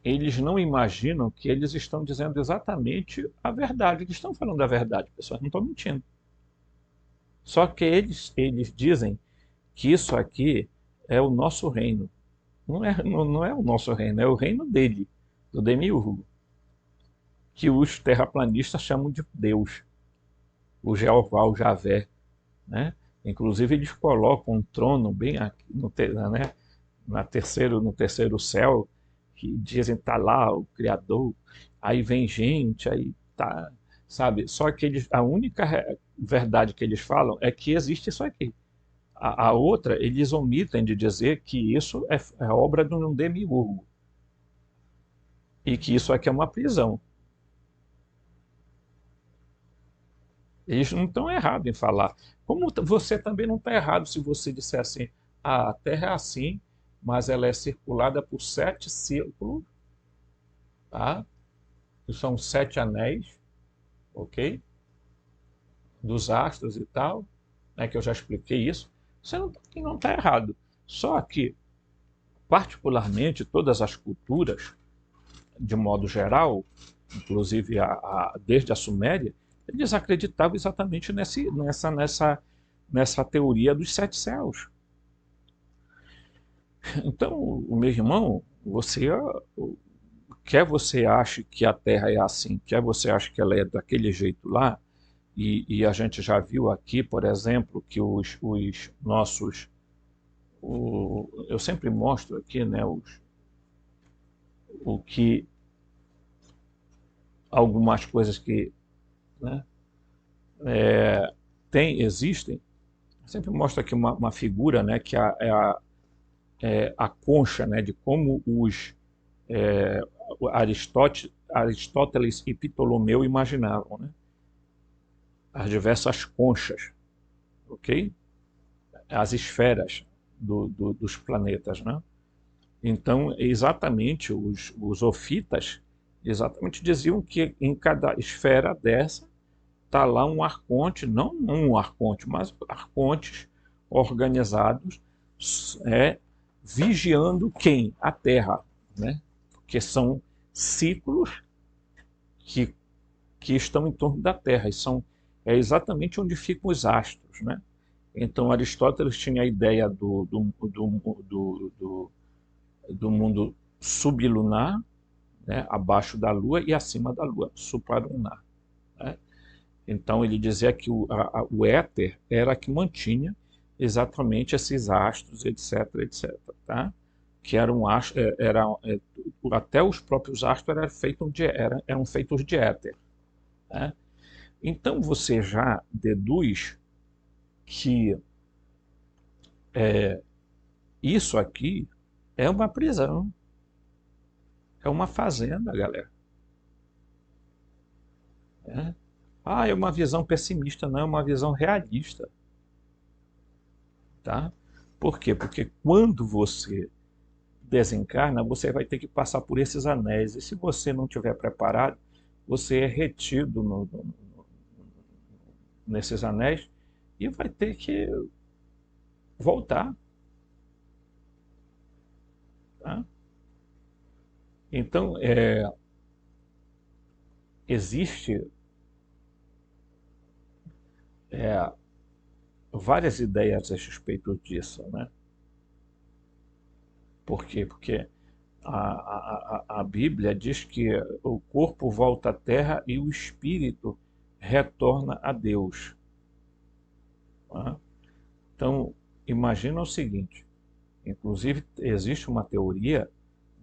eles não imaginam que eles estão dizendo exatamente a verdade. Eles estão falando a verdade, pessoal, não estão mentindo. Só que eles dizem que isso aqui é o nosso reino. Não é o nosso reino, é o reino dele, do Demiurgo, que os terraplanistas chamam de Deus, o Jeová, o Javé. Né? Inclusive eles colocam um trono bem aqui né? No terceiro céu, que dizem tá lá o Criador, aí vem gente, aí tá, sabe? Só que a única verdade que eles falam é que existe isso aqui. A outra, eles omitem de dizer que isso é obra de um demiurgo e que isso aqui é uma prisão. Eles não estão errados em falar. Como você também não está errado se você disser assim, a Terra é assim, mas ela é circulada por 7 círculos, tá? Que são 7 anéis, ok? Dos astros e tal, né? Que eu já expliquei isso. Você não está errado. Só que, particularmente, todas as culturas, de modo geral, inclusive desde a Suméria, eles acreditavam exatamente nessa teoria dos 7 céus. Então, meu irmão, quer você ache que a Terra é assim, quer você ache que ela é daquele jeito lá, e a gente já viu aqui, por exemplo, que os nossos... eu sempre mostro aqui, né, o que algumas coisas que, né, existem. Eu sempre mostro aqui uma figura, né, que é a concha, né, de como Aristóteles e Ptolomeu imaginavam, né? as diversas conchas, ok? As esferas dos planetas, né? Então, exatamente, os ofitas exatamente diziam que em cada esfera dessa está lá um arconte, não um arconte, mas arcontes organizados, vigiando quem? A Terra, né? Porque são ciclos que, que estão em torno da Terra, e é exatamente onde ficam os astros, né? Então, Aristóteles tinha a ideia do mundo sublunar, né, abaixo da Lua, e acima da Lua, supralunar, né? Então ele dizia que o éter era que mantinha exatamente esses astros, etc, etc, tá? Que eram até os próprios astros eram feitos de éter, né? Então você já deduz que isso aqui é uma prisão, é uma fazenda, galera, né? Ah, é uma visão pessimista, não, é uma visão realista, tá? Por quê? Porque quando você desencarna, você vai ter que passar por esses anéis, e se você não estiver preparado, você é retido nesses anéis e vai ter que voltar, tá? Então, existe várias ideias a respeito disso, né? Por quê? Porque a Bíblia diz que o corpo volta à terra e o espírito retorna a Deus, tá? Então, imagina o seguinte, inclusive existe uma teoria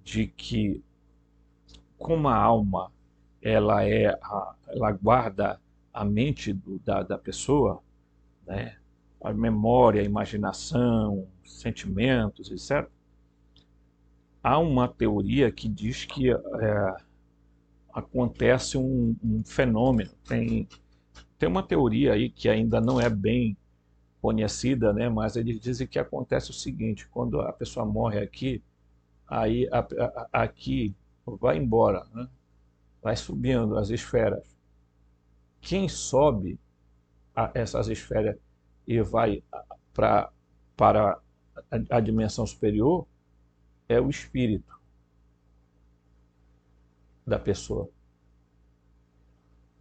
de que como a alma ela guarda a mente da pessoa, né? A memória, a imaginação, sentimentos, etc. Há uma teoria que diz que acontece um fenômeno. Tem uma teoria aí que ainda não é bem conhecida, né? Mas eles dizem que acontece o seguinte: quando a pessoa morre aqui, aí aqui vai embora, né? Vai subindo as esferas. Quem sobe essas esferas e vai para a dimensão superior é o espírito da pessoa,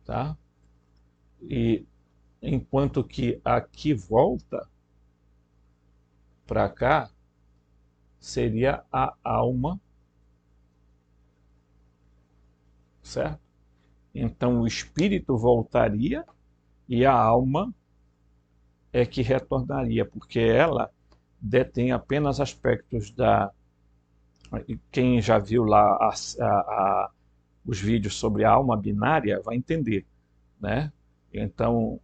tá? E enquanto que aqui volta para cá seria a alma, certo? Então o espírito voltaria e a alma é que retornaria, porque ela detém apenas aspectos da... Quem já viu lá os vídeos sobre a alma binária vai entender, né? Então,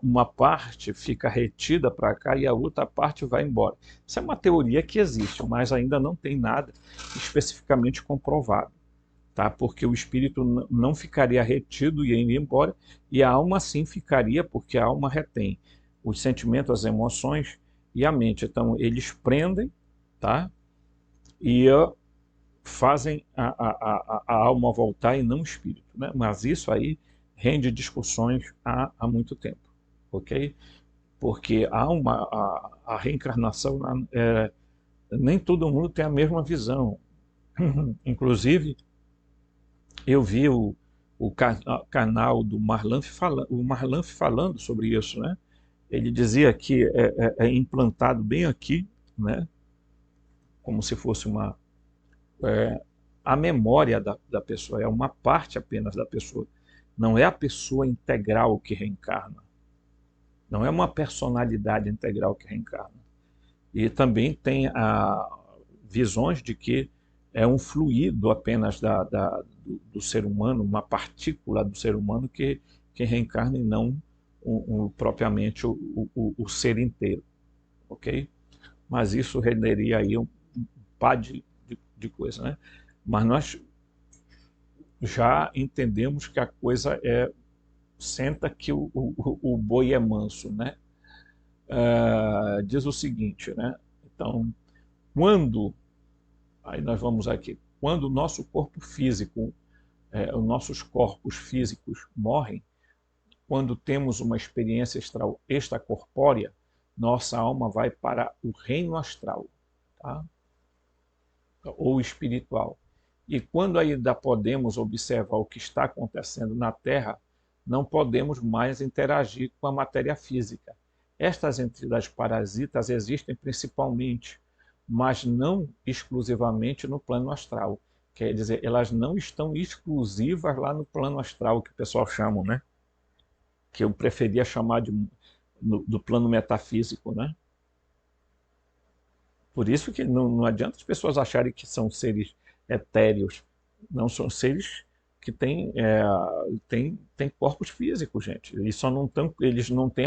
uma parte fica retida para cá e a outra parte vai embora. Isso é uma teoria que existe, mas ainda não tem nada especificamente comprovado, tá? Porque o espírito não ficaria retido e iria embora, e a alma sim ficaria, porque a alma retém os sentimentos, as emoções e a mente. Então, eles prendem, tá? E fazem a alma voltar e não o espírito, né? Mas isso aí rende discussões há muito tempo, ok? Porque a reencarnação, nem todo mundo tem a mesma visão. Inclusive, eu vi o canal do o Marlanf falando sobre isso, né? Ele dizia que é implantado bem aqui, né? Como se fosse a memória da pessoa, é uma parte apenas da pessoa. Não é a pessoa integral que reencarna. Não é uma personalidade integral que reencarna. E também tem visões de que é um fluido apenas do ser humano, uma partícula do ser humano que reencarna e não propriamente o ser inteiro, ok? Mas isso renderia aí um par de coisa, né? Mas nós já entendemos que a coisa é senta que o boi é manso, né? Diz o seguinte, né? Então, quando, aí nós vamos aqui, quando o nosso corpo físico, os nossos corpos físicos morrem, quando temos uma experiência extracorpórea, nossa alma vai para o reino astral, tá? Ou espiritual. E quando ainda podemos observar o que está acontecendo na Terra, não podemos mais interagir com a matéria física. Estas entidades parasitas existem principalmente, mas não exclusivamente no plano astral. Quer dizer, elas não estão exclusivas lá no plano astral, que o pessoal chama, né? Que eu preferia chamar do plano metafísico, né? Por isso que não adianta as pessoas acharem que são seres etéreos. Não são seres que têm corpos físicos, gente. Eles não têm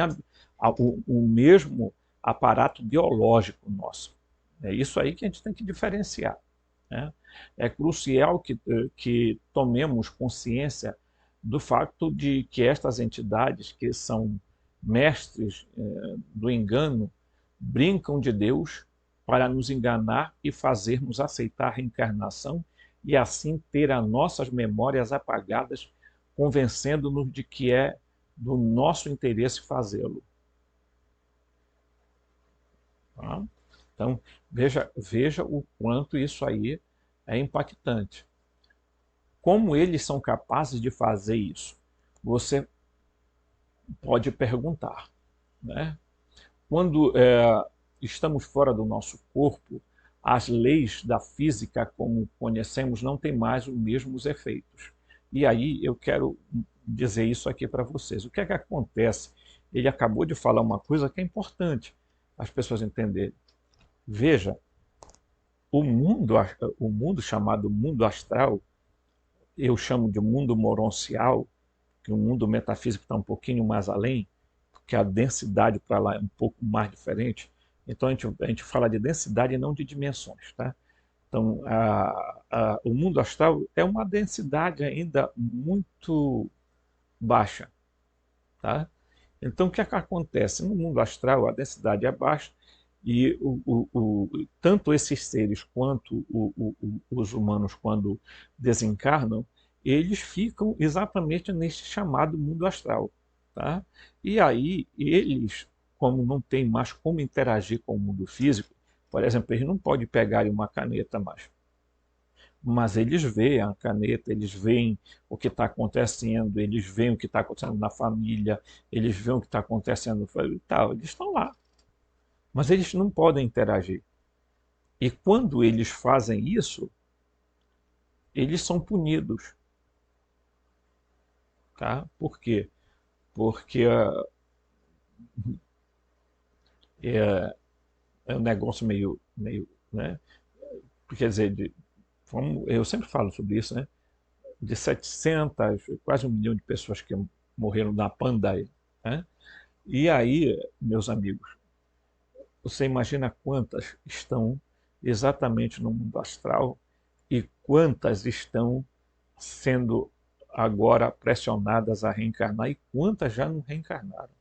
o mesmo aparato biológico nosso. É isso aí que a gente tem que diferenciar, né? É crucial que tomemos consciência do fato de que estas entidades, que são mestres do engano, brincam de Deus para nos enganar e fazermos aceitar a reencarnação e assim ter as nossas memórias apagadas, convencendo-nos de que é do nosso interesse fazê-lo. Tá? Então, veja o quanto isso aí é impactante. Como eles são capazes de fazer isso? Você pode perguntar, né? Quando estamos fora do nosso corpo, as leis da física, como conhecemos, não têm mais os mesmos efeitos. E aí eu quero dizer isso aqui para vocês. O que é que acontece? Ele acabou de falar uma coisa que é importante as pessoas entenderem. Veja, o mundo chamado mundo astral, eu chamo de mundo moroncial, que o mundo metafísico está um pouquinho mais além, porque a densidade para lá é um pouco mais diferente. Então a gente fala de densidade e não de dimensões, tá? Então o mundo astral é uma densidade ainda muito baixa, tá? Então o que é que acontece? No mundo astral a densidade é baixa e tanto esses seres quanto os humanos, quando desencarnam, eles ficam exatamente nesse chamado mundo astral. Tá? E aí, eles, como não tem mais como interagir com o mundo físico, por exemplo, eles não podem pegar uma caneta mais. Mas eles veem a caneta, eles veem o que está acontecendo, eles veem o que está acontecendo na família, eles veem o que está acontecendo e tal, eles estão lá. Mas eles não podem interagir. E quando eles fazem isso, eles são punidos. Tá? Por quê? Porque é um negócio meio, né? Quer dizer, eu sempre falo sobre isso, né? De 700, quase 1 milhão de pessoas que morreram na pandemia, né? E aí, meus amigos, você imagina quantas estão exatamente no mundo astral e quantas estão sendo agora pressionadas a reencarnar e quantas já não reencarnaram.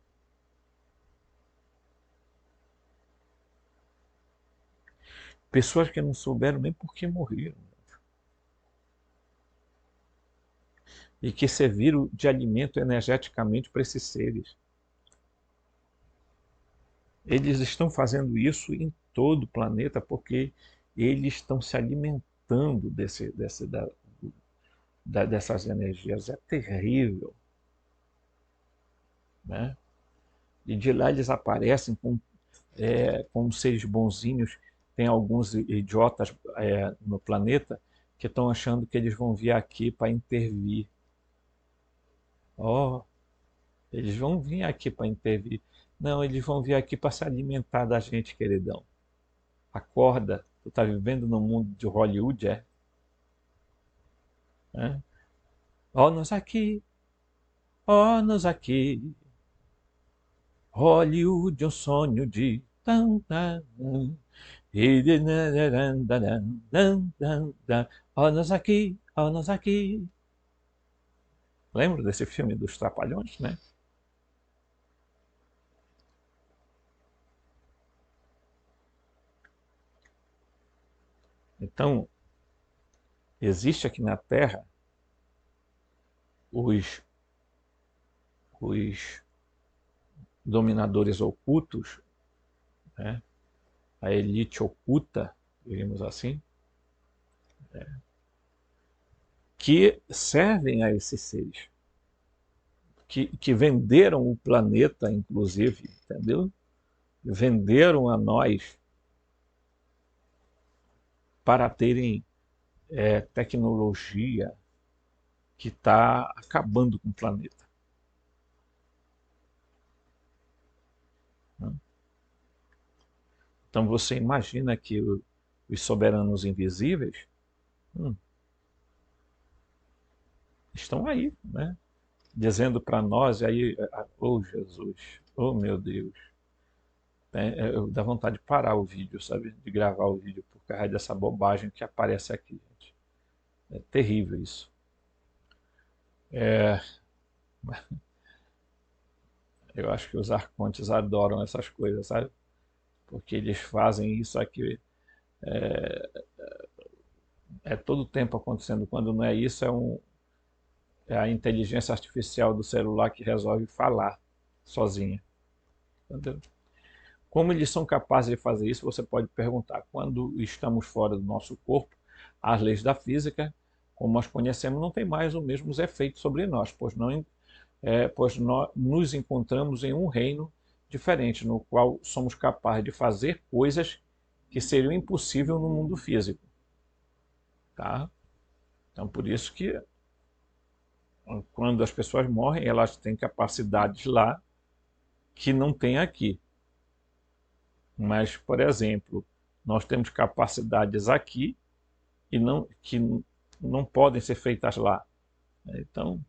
Pessoas que não souberam nem por que morreram e que serviram de alimento energeticamente para esses seres. Eles estão fazendo isso em todo o planeta porque eles estão se alimentando dessas energias. É terrível, né? E de lá eles aparecem como seres bonzinhos. Tem alguns idiotas no planeta que estão achando que eles vão vir aqui para intervir. Oh, eles vão vir aqui para intervir. Não, eles vão vir aqui para se alimentar da gente, queridão. Acorda, tu tá vivendo no mundo de Hollywood, é? É? Ó nós aqui, ó nós aqui. Hollywood é um sonho de... Ó nós aqui, ó nós aqui. Lembra desse filme dos Trapalhões, né? Então, existe aqui na Terra os, os dominadores ocultos, né? A elite oculta, diríamos assim, que servem a esses seres, que venderam o planeta, inclusive, entendeu? Venderam a nós para terem tecnologia que está acabando com o planeta, né? Então você imagina que os soberanos invisíveis estão aí, né? Dizendo para nós, e aí, oh Jesus, oh meu Deus, dá vontade de parar o vídeo, sabe? De gravar o vídeo por causa dessa bobagem que aparece aqui, gente. É terrível isso. Eu acho que os arcontes adoram essas coisas, sabe? Porque eles fazem isso aqui, é todo tempo acontecendo. Quando não é isso, é a inteligência artificial do celular que resolve falar sozinha. Entendeu? Como eles são capazes de fazer isso, você pode perguntar. Quando estamos fora do nosso corpo, as leis da física, como nós conhecemos, não têm mais os mesmos efeitos sobre nós, pois nós nos encontramos em um reino diferente, no qual somos capazes de fazer coisas que seriam impossíveis no mundo físico. Tá? Então, por isso que quando as pessoas morrem, elas têm capacidades lá que não tem aqui. Mas, por exemplo, nós temos capacidades aqui que não podem ser feitas lá. Então,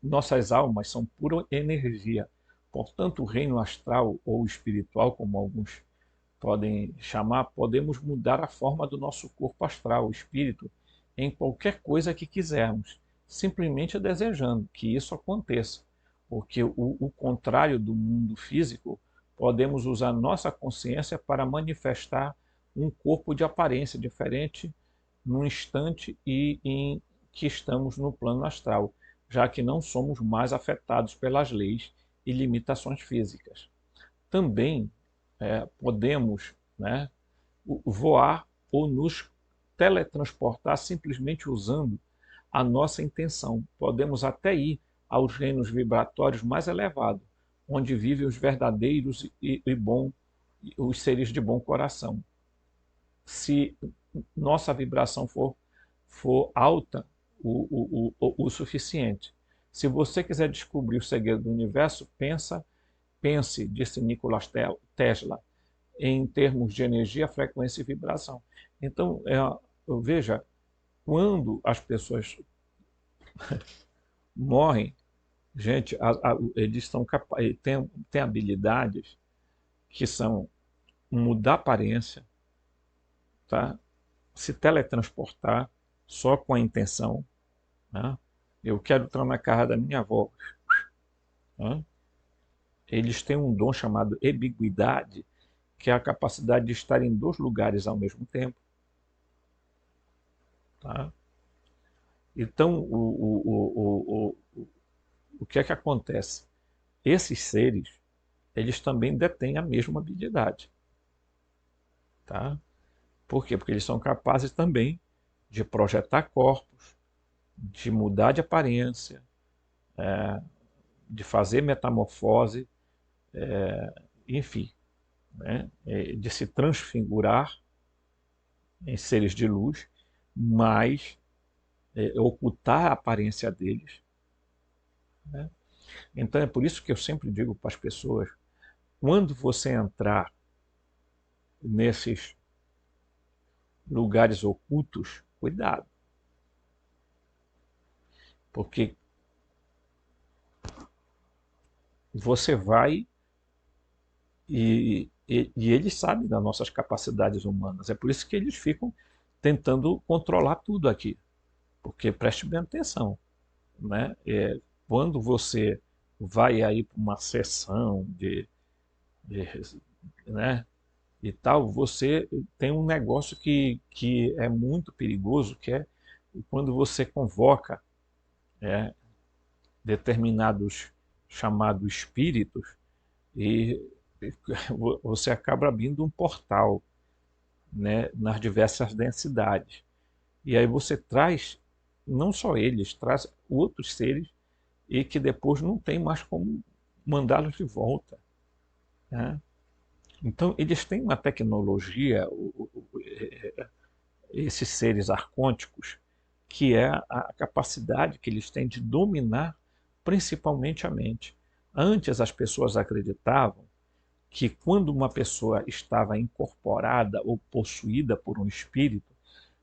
nossas almas são pura energia. Portanto, o reino astral ou espiritual, como alguns podem chamar, podemos mudar a forma do nosso corpo astral, o espírito, em qualquer coisa que quisermos, simplesmente desejando que isso aconteça. Porque o contrário do mundo físico, podemos usar nossa consciência para manifestar um corpo de aparência diferente no instante e em que estamos no plano astral, já que não somos mais afetados pelas leis e limitações físicas. Também podemos, né, voar ou nos teletransportar simplesmente usando a nossa intenção. Podemos até ir aos reinos vibratórios mais elevados, onde vivem os verdadeiros os seres de bom coração. Se nossa vibração for alta o suficiente. Se você quiser descobrir o segredo do universo, pense, disse Nikola Tesla, em termos de energia, frequência e vibração. Então, veja, quando as pessoas morrem, gente, eles têm habilidades que são mudar a aparência, tá? Se teletransportar só com a intenção, né? Eu quero entrar na casa da minha avó, né? Eles têm um dom chamado ambiguidade, que é a capacidade de estar em dois lugares ao mesmo tempo. Tá? Então, o que é que acontece? Esses seres, eles também detêm a mesma habilidade. Tá? Por quê? Porque eles são capazes também de projetar corpos, de mudar de aparência, de fazer metamorfose, enfim, né? De se transfigurar em seres de luz, mas ocultar a aparência deles, né? Então é por isso que eu sempre digo para as pessoas, quando você entrar nesses lugares ocultos, cuidado, porque você vai e eles sabem das nossas capacidades humanas. É por isso que eles ficam tentando controlar tudo aqui. Porque preste bem atenção, né? Quando você vai aí para uma sessão de, né, e tal, você tem um negócio que é muito perigoso, que é quando você convoca é, determinados chamados espíritos e você acaba abrindo um portal, né, nas diversas densidades. E aí você traz, não só eles, traz outros seres e que depois não tem mais como mandá-los de volta, né? Então, eles têm uma tecnologia, esses seres arcônticos, que é a capacidade que eles têm de dominar principalmente a mente. Antes, as pessoas acreditavam que quando uma pessoa estava incorporada ou possuída por um espírito,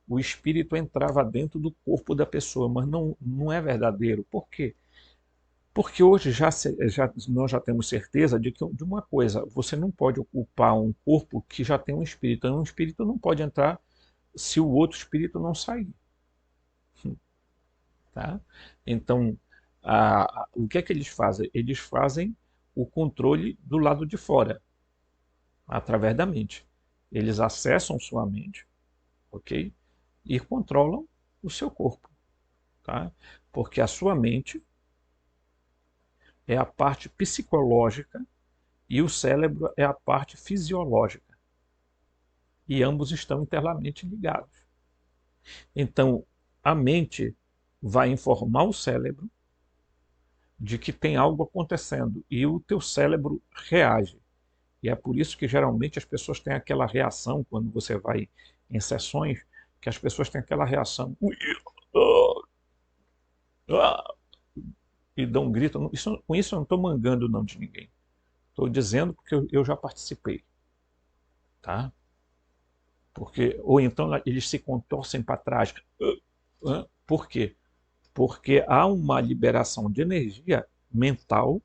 o espírito entrava dentro do corpo da pessoa, mas não é verdadeiro. Por quê? Porque hoje nós já temos certeza de uma coisa: você não pode ocupar um corpo que já tem um espírito. Um espírito não pode entrar se o outro espírito não sair. Tá? Então, o que é que eles fazem? Eles fazem o controle do lado de fora, através da mente. Eles acessam sua mente, ok? E controlam o seu corpo. Tá? Porque a sua mente é a parte psicológica e o cérebro é a parte fisiológica. E ambos estão inteiramente ligados. Então, a mente vai informar o cérebro de que tem algo acontecendo e o teu cérebro reage. E é por isso que geralmente as pessoas têm aquela reação quando você vai em sessões, que as pessoas têm aquela reação e dão um grito. Com isso eu não estou mangando não de ninguém. Estou dizendo porque eu já participei. Tá? Porque, ou então eles se contorcem para trás. Por quê? Porque há uma liberação de energia mental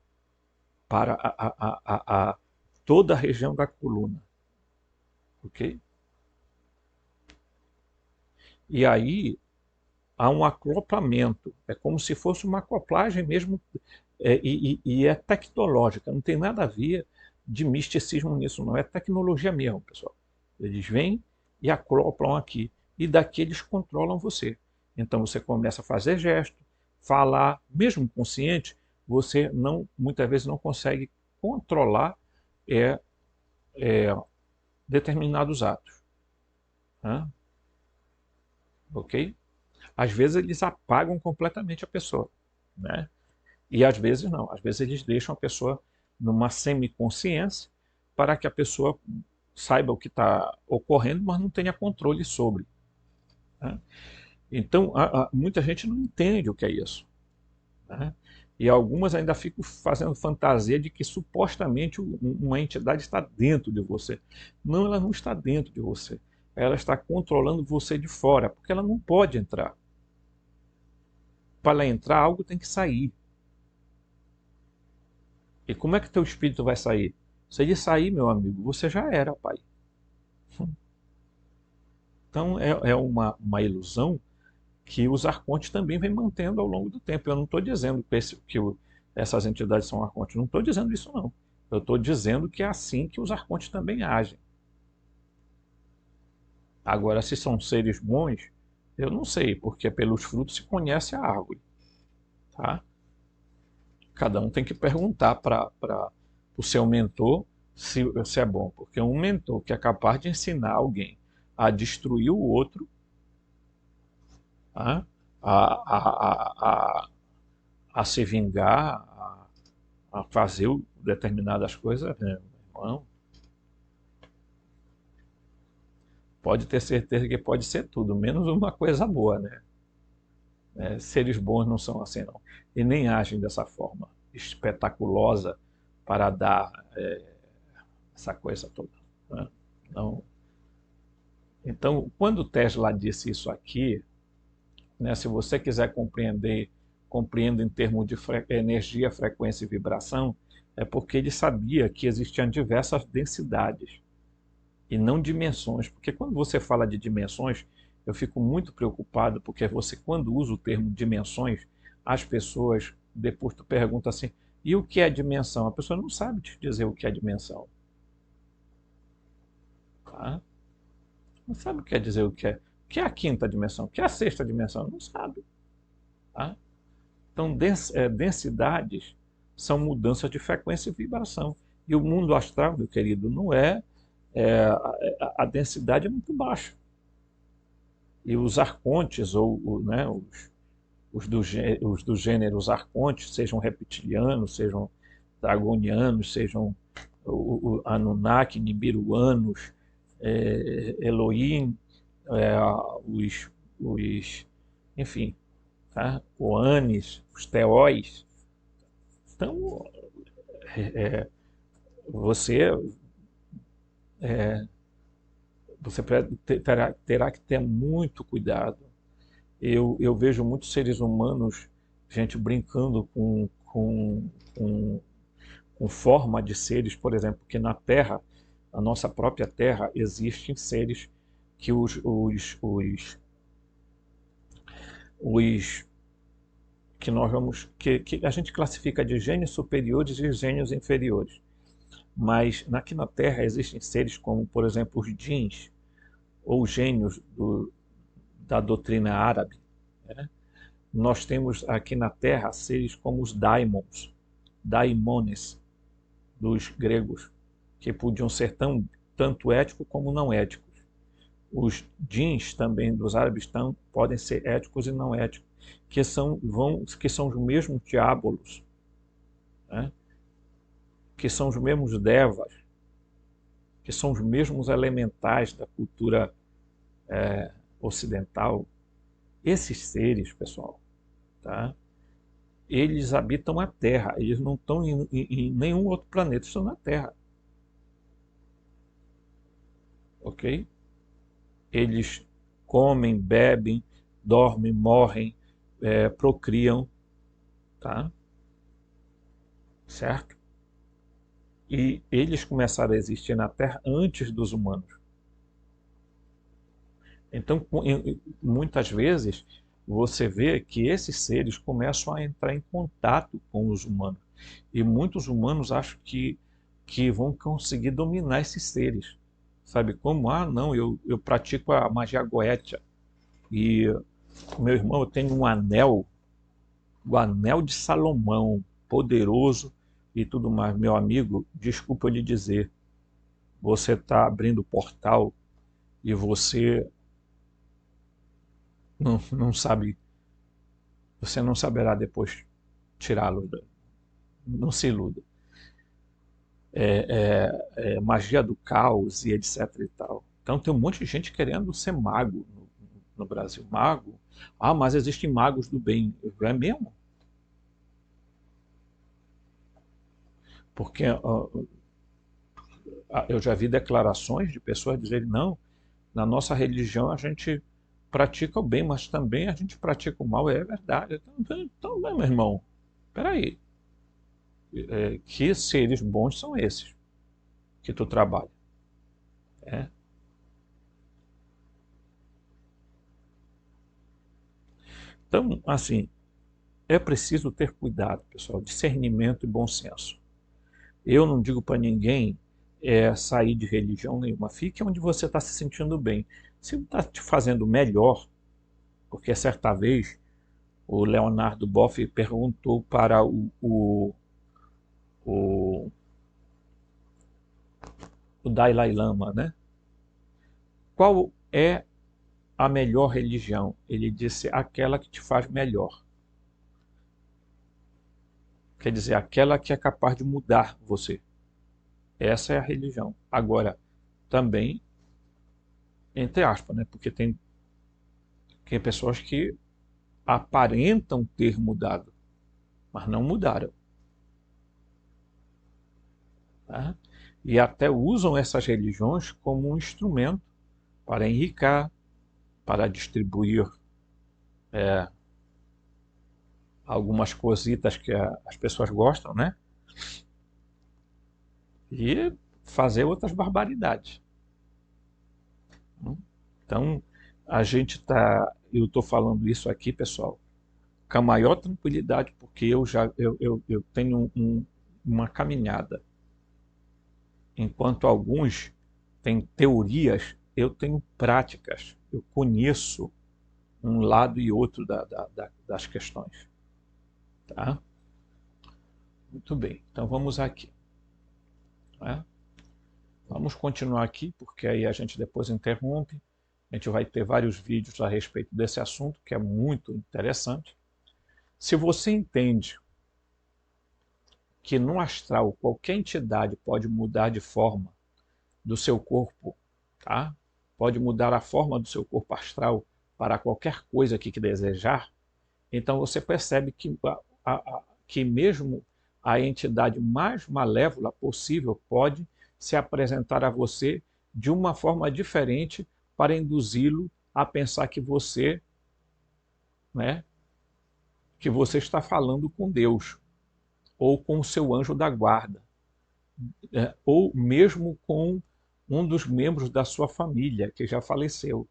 para toda a região da coluna. Ok? E aí há um acoplamento. É como se fosse uma acoplagem mesmo, e é tecnológica. Não tem nada a ver de misticismo nisso, não. É tecnologia mesmo, pessoal. Eles vêm e acoplam aqui. E daqui eles controlam você. Então você começa a fazer gesto, falar, mesmo consciente, você muitas vezes não consegue controlar é, é, determinados atos. Né? Ok? Às vezes eles apagam completamente a pessoa, né? E às vezes não. Às vezes eles deixam a pessoa numa semiconsciência para que a pessoa saiba o que está ocorrendo, mas não tenha controle sobre. Né? Então, muita gente não entende o que é isso. Né? E algumas ainda ficam fazendo fantasia de que supostamente uma entidade está dentro de você. Não, ela não está dentro de você. Ela está controlando você de fora, porque ela não pode entrar. Para ela entrar, algo tem que sair. E como é que teu espírito vai sair? Se ele sair, meu amigo, você já era, pai. Então é uma ilusão que os arcontes também vêm mantendo ao longo do tempo. Eu não estou dizendo que essas entidades são arcontes, não estou dizendo isso não. Eu estou dizendo que é assim que os arcontes também agem. Agora, se são seres bons, eu não sei, porque pelos frutos se conhece a árvore. Tá? Cada um tem que perguntar para o seu mentor se é bom, porque um mentor que é capaz de ensinar alguém a destruir o outro, tá? a se vingar, a fazer determinadas coisas, né, irmão, pode ter certeza que pode ser tudo, menos uma coisa boa, né? Seres bons não são assim, não. E nem agem dessa forma espetaculosa para dar essa coisa toda. Né? Não. Então, quando Tesla disse isso aqui, né, se você quiser compreender, compreenda em termos de energia, frequência e vibração, é porque ele sabia que existiam diversas densidades e não dimensões. Porque quando você fala de dimensões, eu fico muito preocupado, porque você, quando usa o termo dimensões, as pessoas, depois tu pergunta assim, e o que é dimensão? A pessoa não sabe te dizer o que é dimensão. Tá? Não sabe o que é dizer o que é. O que é a quinta dimensão? O que é a sexta dimensão? Não sabe. Tá? Então, densidades são mudanças de frequência e vibração. E o mundo astral, meu querido, não a densidade é muito baixa. E os arcontes, né, os do gênero os arcontes, sejam reptilianos, sejam dragonianos, sejam Anunnaki, Nibiruanos, Elohim, é, os, enfim, tá? Oanes, os Teóis. Então, é, você, você terá que ter muito cuidado. Eu vejo muitos seres humanos, gente brincando com forma de seres, por exemplo, que na Terra, a nossa própria Terra, existem seres que os que nós vamos que a gente classifica de gênios superiores e gênios inferiores. Mas aqui na Terra existem seres como, por exemplo, os djinns ou gênios da doutrina árabe, né? Nós temos aqui na Terra seres como os daimones dos gregos, que podiam ser tanto éticos como não éticos. Os djinns também dos árabes podem ser éticos e não éticos, que são os mesmos diabolos, né? Que são os mesmos devas, que são os mesmos elementais da cultura ocidental. Esses seres, pessoal, tá? Eles habitam a Terra, eles não estão em nenhum outro planeta, estão na Terra. Ok? Eles comem, bebem, dormem, morrem, procriam, tá? Certo? E eles começaram a existir na Terra antes dos humanos. Então, muitas vezes, você vê que esses seres começam a entrar em contato com os humanos. E muitos humanos acham que vão conseguir dominar esses seres. Sabe como? Ah, não, eu pratico a magia goétia. E, meu irmão, eu tenho um anel, o anel de Salomão, poderoso e tudo mais. Meu amigo, desculpa eu lhe dizer, você está abrindo o portal e você não sabe, você não saberá depois tirá-lo. Não se iluda. Magia do caos e etc e tal. Então tem um monte de gente querendo ser mago no Brasil. Mago? Ah, mas existem magos do bem. É mesmo? Porque eu já vi declarações de pessoas dizerem, não, na nossa religião a gente pratica o bem, mas também a gente pratica o mal. É verdade. Então meu irmão, peraí. Que seres bons são esses que tu trabalha? É. Então, assim, é preciso ter cuidado, pessoal, discernimento e bom senso. Eu não digo para ninguém sair de religião nenhuma. Fique onde você está se sentindo bem. Se está te fazendo melhor, porque certa vez o Leonardo Boff perguntou para o, o Dalai Lama, né? Qual é a melhor religião? Ele disse, aquela que te faz melhor. Quer dizer, aquela que é capaz de mudar você. Essa é a religião. Agora, também, entre aspas, né? Porque tem pessoas que aparentam ter mudado, mas não mudaram. Tá? E até usam essas religiões como um instrumento para enriquecer, para distribuir algumas cositas que as pessoas gostam, né? E fazer outras barbaridades. Então, eu estou falando isso aqui, pessoal, com a maior tranquilidade, porque eu tenho uma caminhada. Enquanto alguns têm teorias, eu tenho práticas. Eu conheço um lado e outro das questões. Tá? Muito bem, então vamos aqui. Né? Vamos continuar aqui, porque aí a gente depois interrompe. A gente vai ter vários vídeos a respeito desse assunto, que é muito interessante. Se você entende que no astral qualquer entidade pode mudar de forma do seu corpo, tá? Pode mudar a forma do seu corpo astral para qualquer coisa que desejar, então você percebe que mesmo a entidade mais malévola possível pode se apresentar a você de uma forma diferente para induzi-lo a pensar que você, né, que você está falando com Deus, ou com o seu anjo da guarda, ou mesmo com um dos membros da sua família que já faleceu.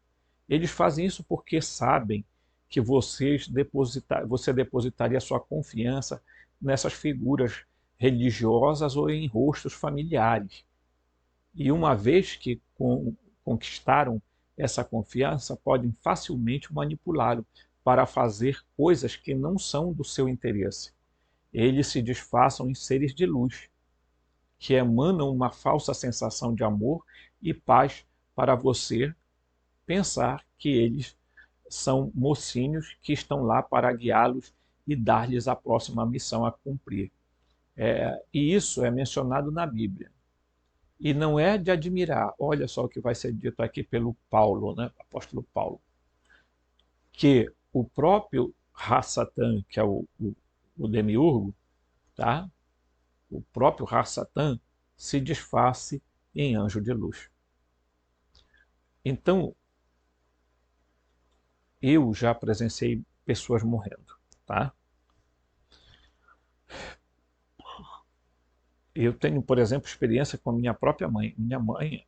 Eles fazem isso porque sabem que você depositaria sua confiança nessas figuras religiosas ou em rostos familiares. E uma vez que conquistaram essa confiança, podem facilmente manipulá-lo para fazer coisas que não são do seu interesse. Eles se disfarçam em seres de luz, que emanam uma falsa sensação de amor e paz para você pensar que eles são mocinhos que estão lá para guiá-los e dar-lhes a próxima missão a cumprir. E isso é mencionado na Bíblia. E não é de admirar, olha só o que vai ser dito aqui pelo Paulo, né, apóstolo Paulo, que o próprio Ra-Satan, que é o demiurgo, tá? O próprio Ra-Satan se disfarce em anjo de luz. Então, eu já presenciei pessoas morrendo, tá? Eu tenho, por exemplo, experiência com a minha própria mãe. Minha mãe,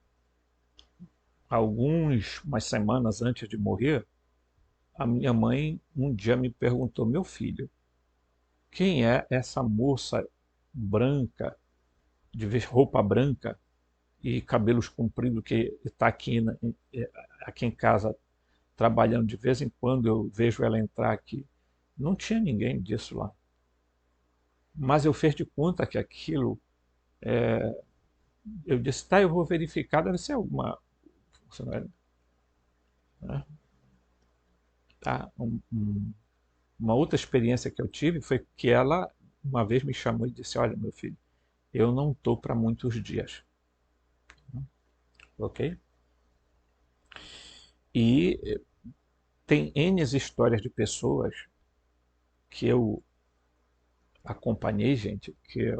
umas semanas antes de morrer, a minha mãe um dia me perguntou: meu filho, quem é essa moça branca, de roupa branca e cabelos compridos que está aqui em casa trabalhando de vez em quando, eu vejo ela entrar aqui. Não tinha ninguém disso lá. Mas eu fiz de conta que aquilo, eu disse, tá, eu vou verificar, deve ser alguma funcionária. Né? Tá? Uma outra experiência que eu tive foi que ela uma vez me chamou e disse, olha, meu filho, eu não estou para muitos dias. Ok? E tem N histórias de pessoas que eu acompanhei, gente, que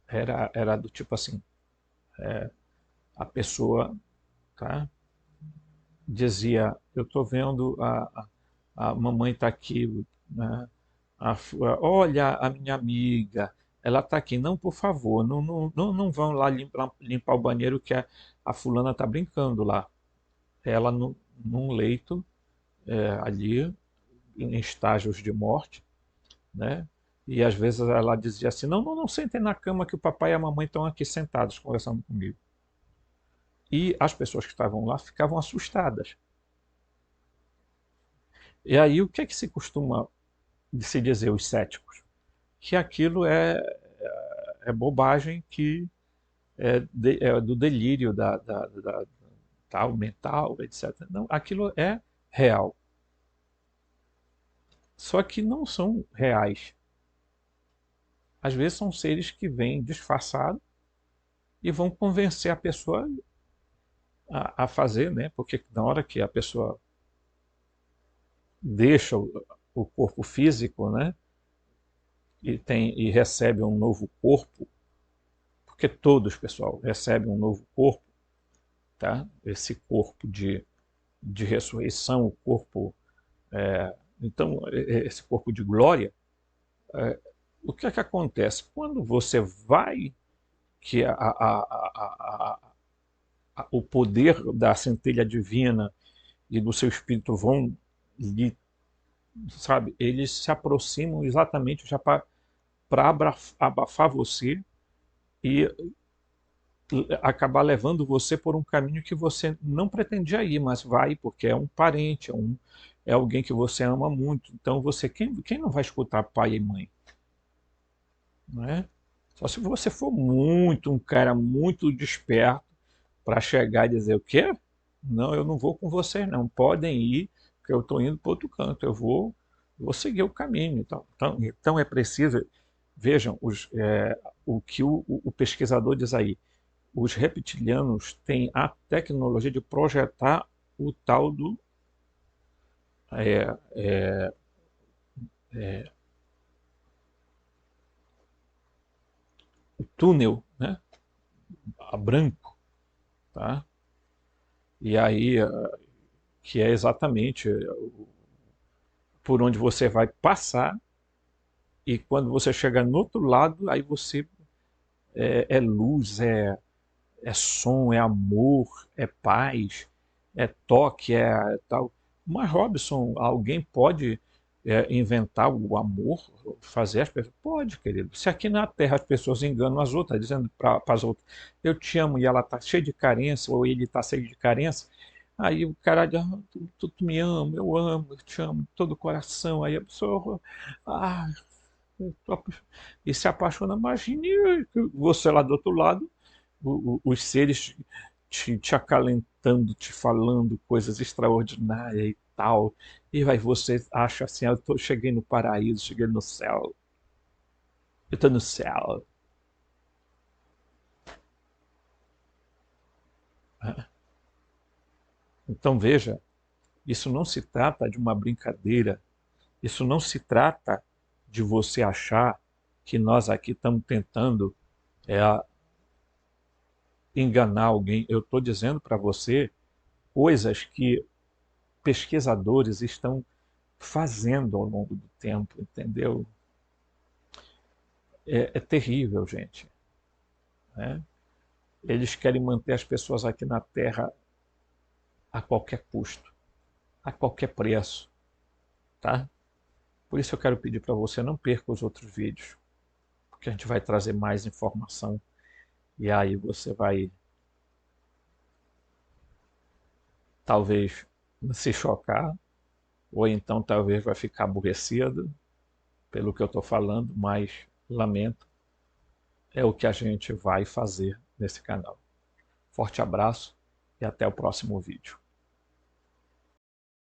era do tipo assim, a pessoa, tá, dizia, eu estou vendo a mamãe está aqui, né, olha a minha amiga, ela está aqui, não, por favor, não vão lá limpar o banheiro que a fulana está brincando lá. Ela num leito, ali, em estágios de morte, né? E às vezes ela dizia assim, não sentem na cama que o papai e a mamãe estão aqui sentados conversando comigo. E as pessoas que estavam lá ficavam assustadas. E aí o que é que se costuma se dizer, os céticos? Que aquilo é bobagem, que é do delírio tal, mental, etc. Não, aquilo é real. Só que não são reais. Às vezes são seres que vêm disfarçados e vão convencer a pessoa a fazer, né? Porque na hora que a pessoa deixa o corpo físico, né? E recebe um novo corpo, porque todos, pessoal, recebem um novo corpo, tá? Esse corpo de ressurreição, o corpo, então, esse corpo de glória, o que é que acontece? Quando você vai, que o poder da centelha divina e do seu espírito vão lhe, sabe, eles se aproximam exatamente já para abafar você e acabar levando você por um caminho que você não pretendia ir, mas vai porque é um parente, é alguém que você ama muito. Então quem não vai escutar pai e mãe, não é? Só se você for um cara muito desperto para chegar e dizer o quê? Não, eu não vou com vocês não, podem ir, porque eu estou indo para outro canto, vou seguir o caminho. Então é preciso, vejam, o que o pesquisador diz aí, os reptilianos têm a tecnologia de projetar o tal do é, é, o túnel, né, a branco, tá? E aí, que é exatamente por onde você vai passar, e quando você chega no outro lado, aí você é luz, é som, é amor, é paz, é toque, é tal. Mas, Robson, alguém pode inventar o amor, fazer as pessoas? Pode, querido. Se aqui na Terra as pessoas enganam as outras, dizendo para as outras, eu te amo, e ela está cheia de carência, ou ele está cheio de carência, aí o cara diz, tu me ama, eu te amo de todo o coração. Aí a pessoa, ah, e se apaixona. Imagine você lá do outro lado, os seres te acalentando, te falando coisas extraordinárias e tal. E aí você acha assim, cheguei no paraíso, cheguei no céu. Eu estou no céu. Então veja, isso não se trata de uma brincadeira. Isso não se trata de você achar que nós aqui estamos tentando é, enganar alguém. Eu estou dizendo para você coisas que pesquisadores estão fazendo ao longo do tempo, entendeu? É terrível, gente, né? Eles querem manter as pessoas aqui na Terra a qualquer custo, a qualquer preço, tá? Por isso eu quero pedir para você não perca os outros vídeos, porque a gente vai trazer mais informação e aí você vai talvez se chocar ou então talvez vai ficar aborrecido pelo que eu estou falando, mas lamento, é o que a gente vai fazer nesse canal. Forte abraço e até o próximo vídeo.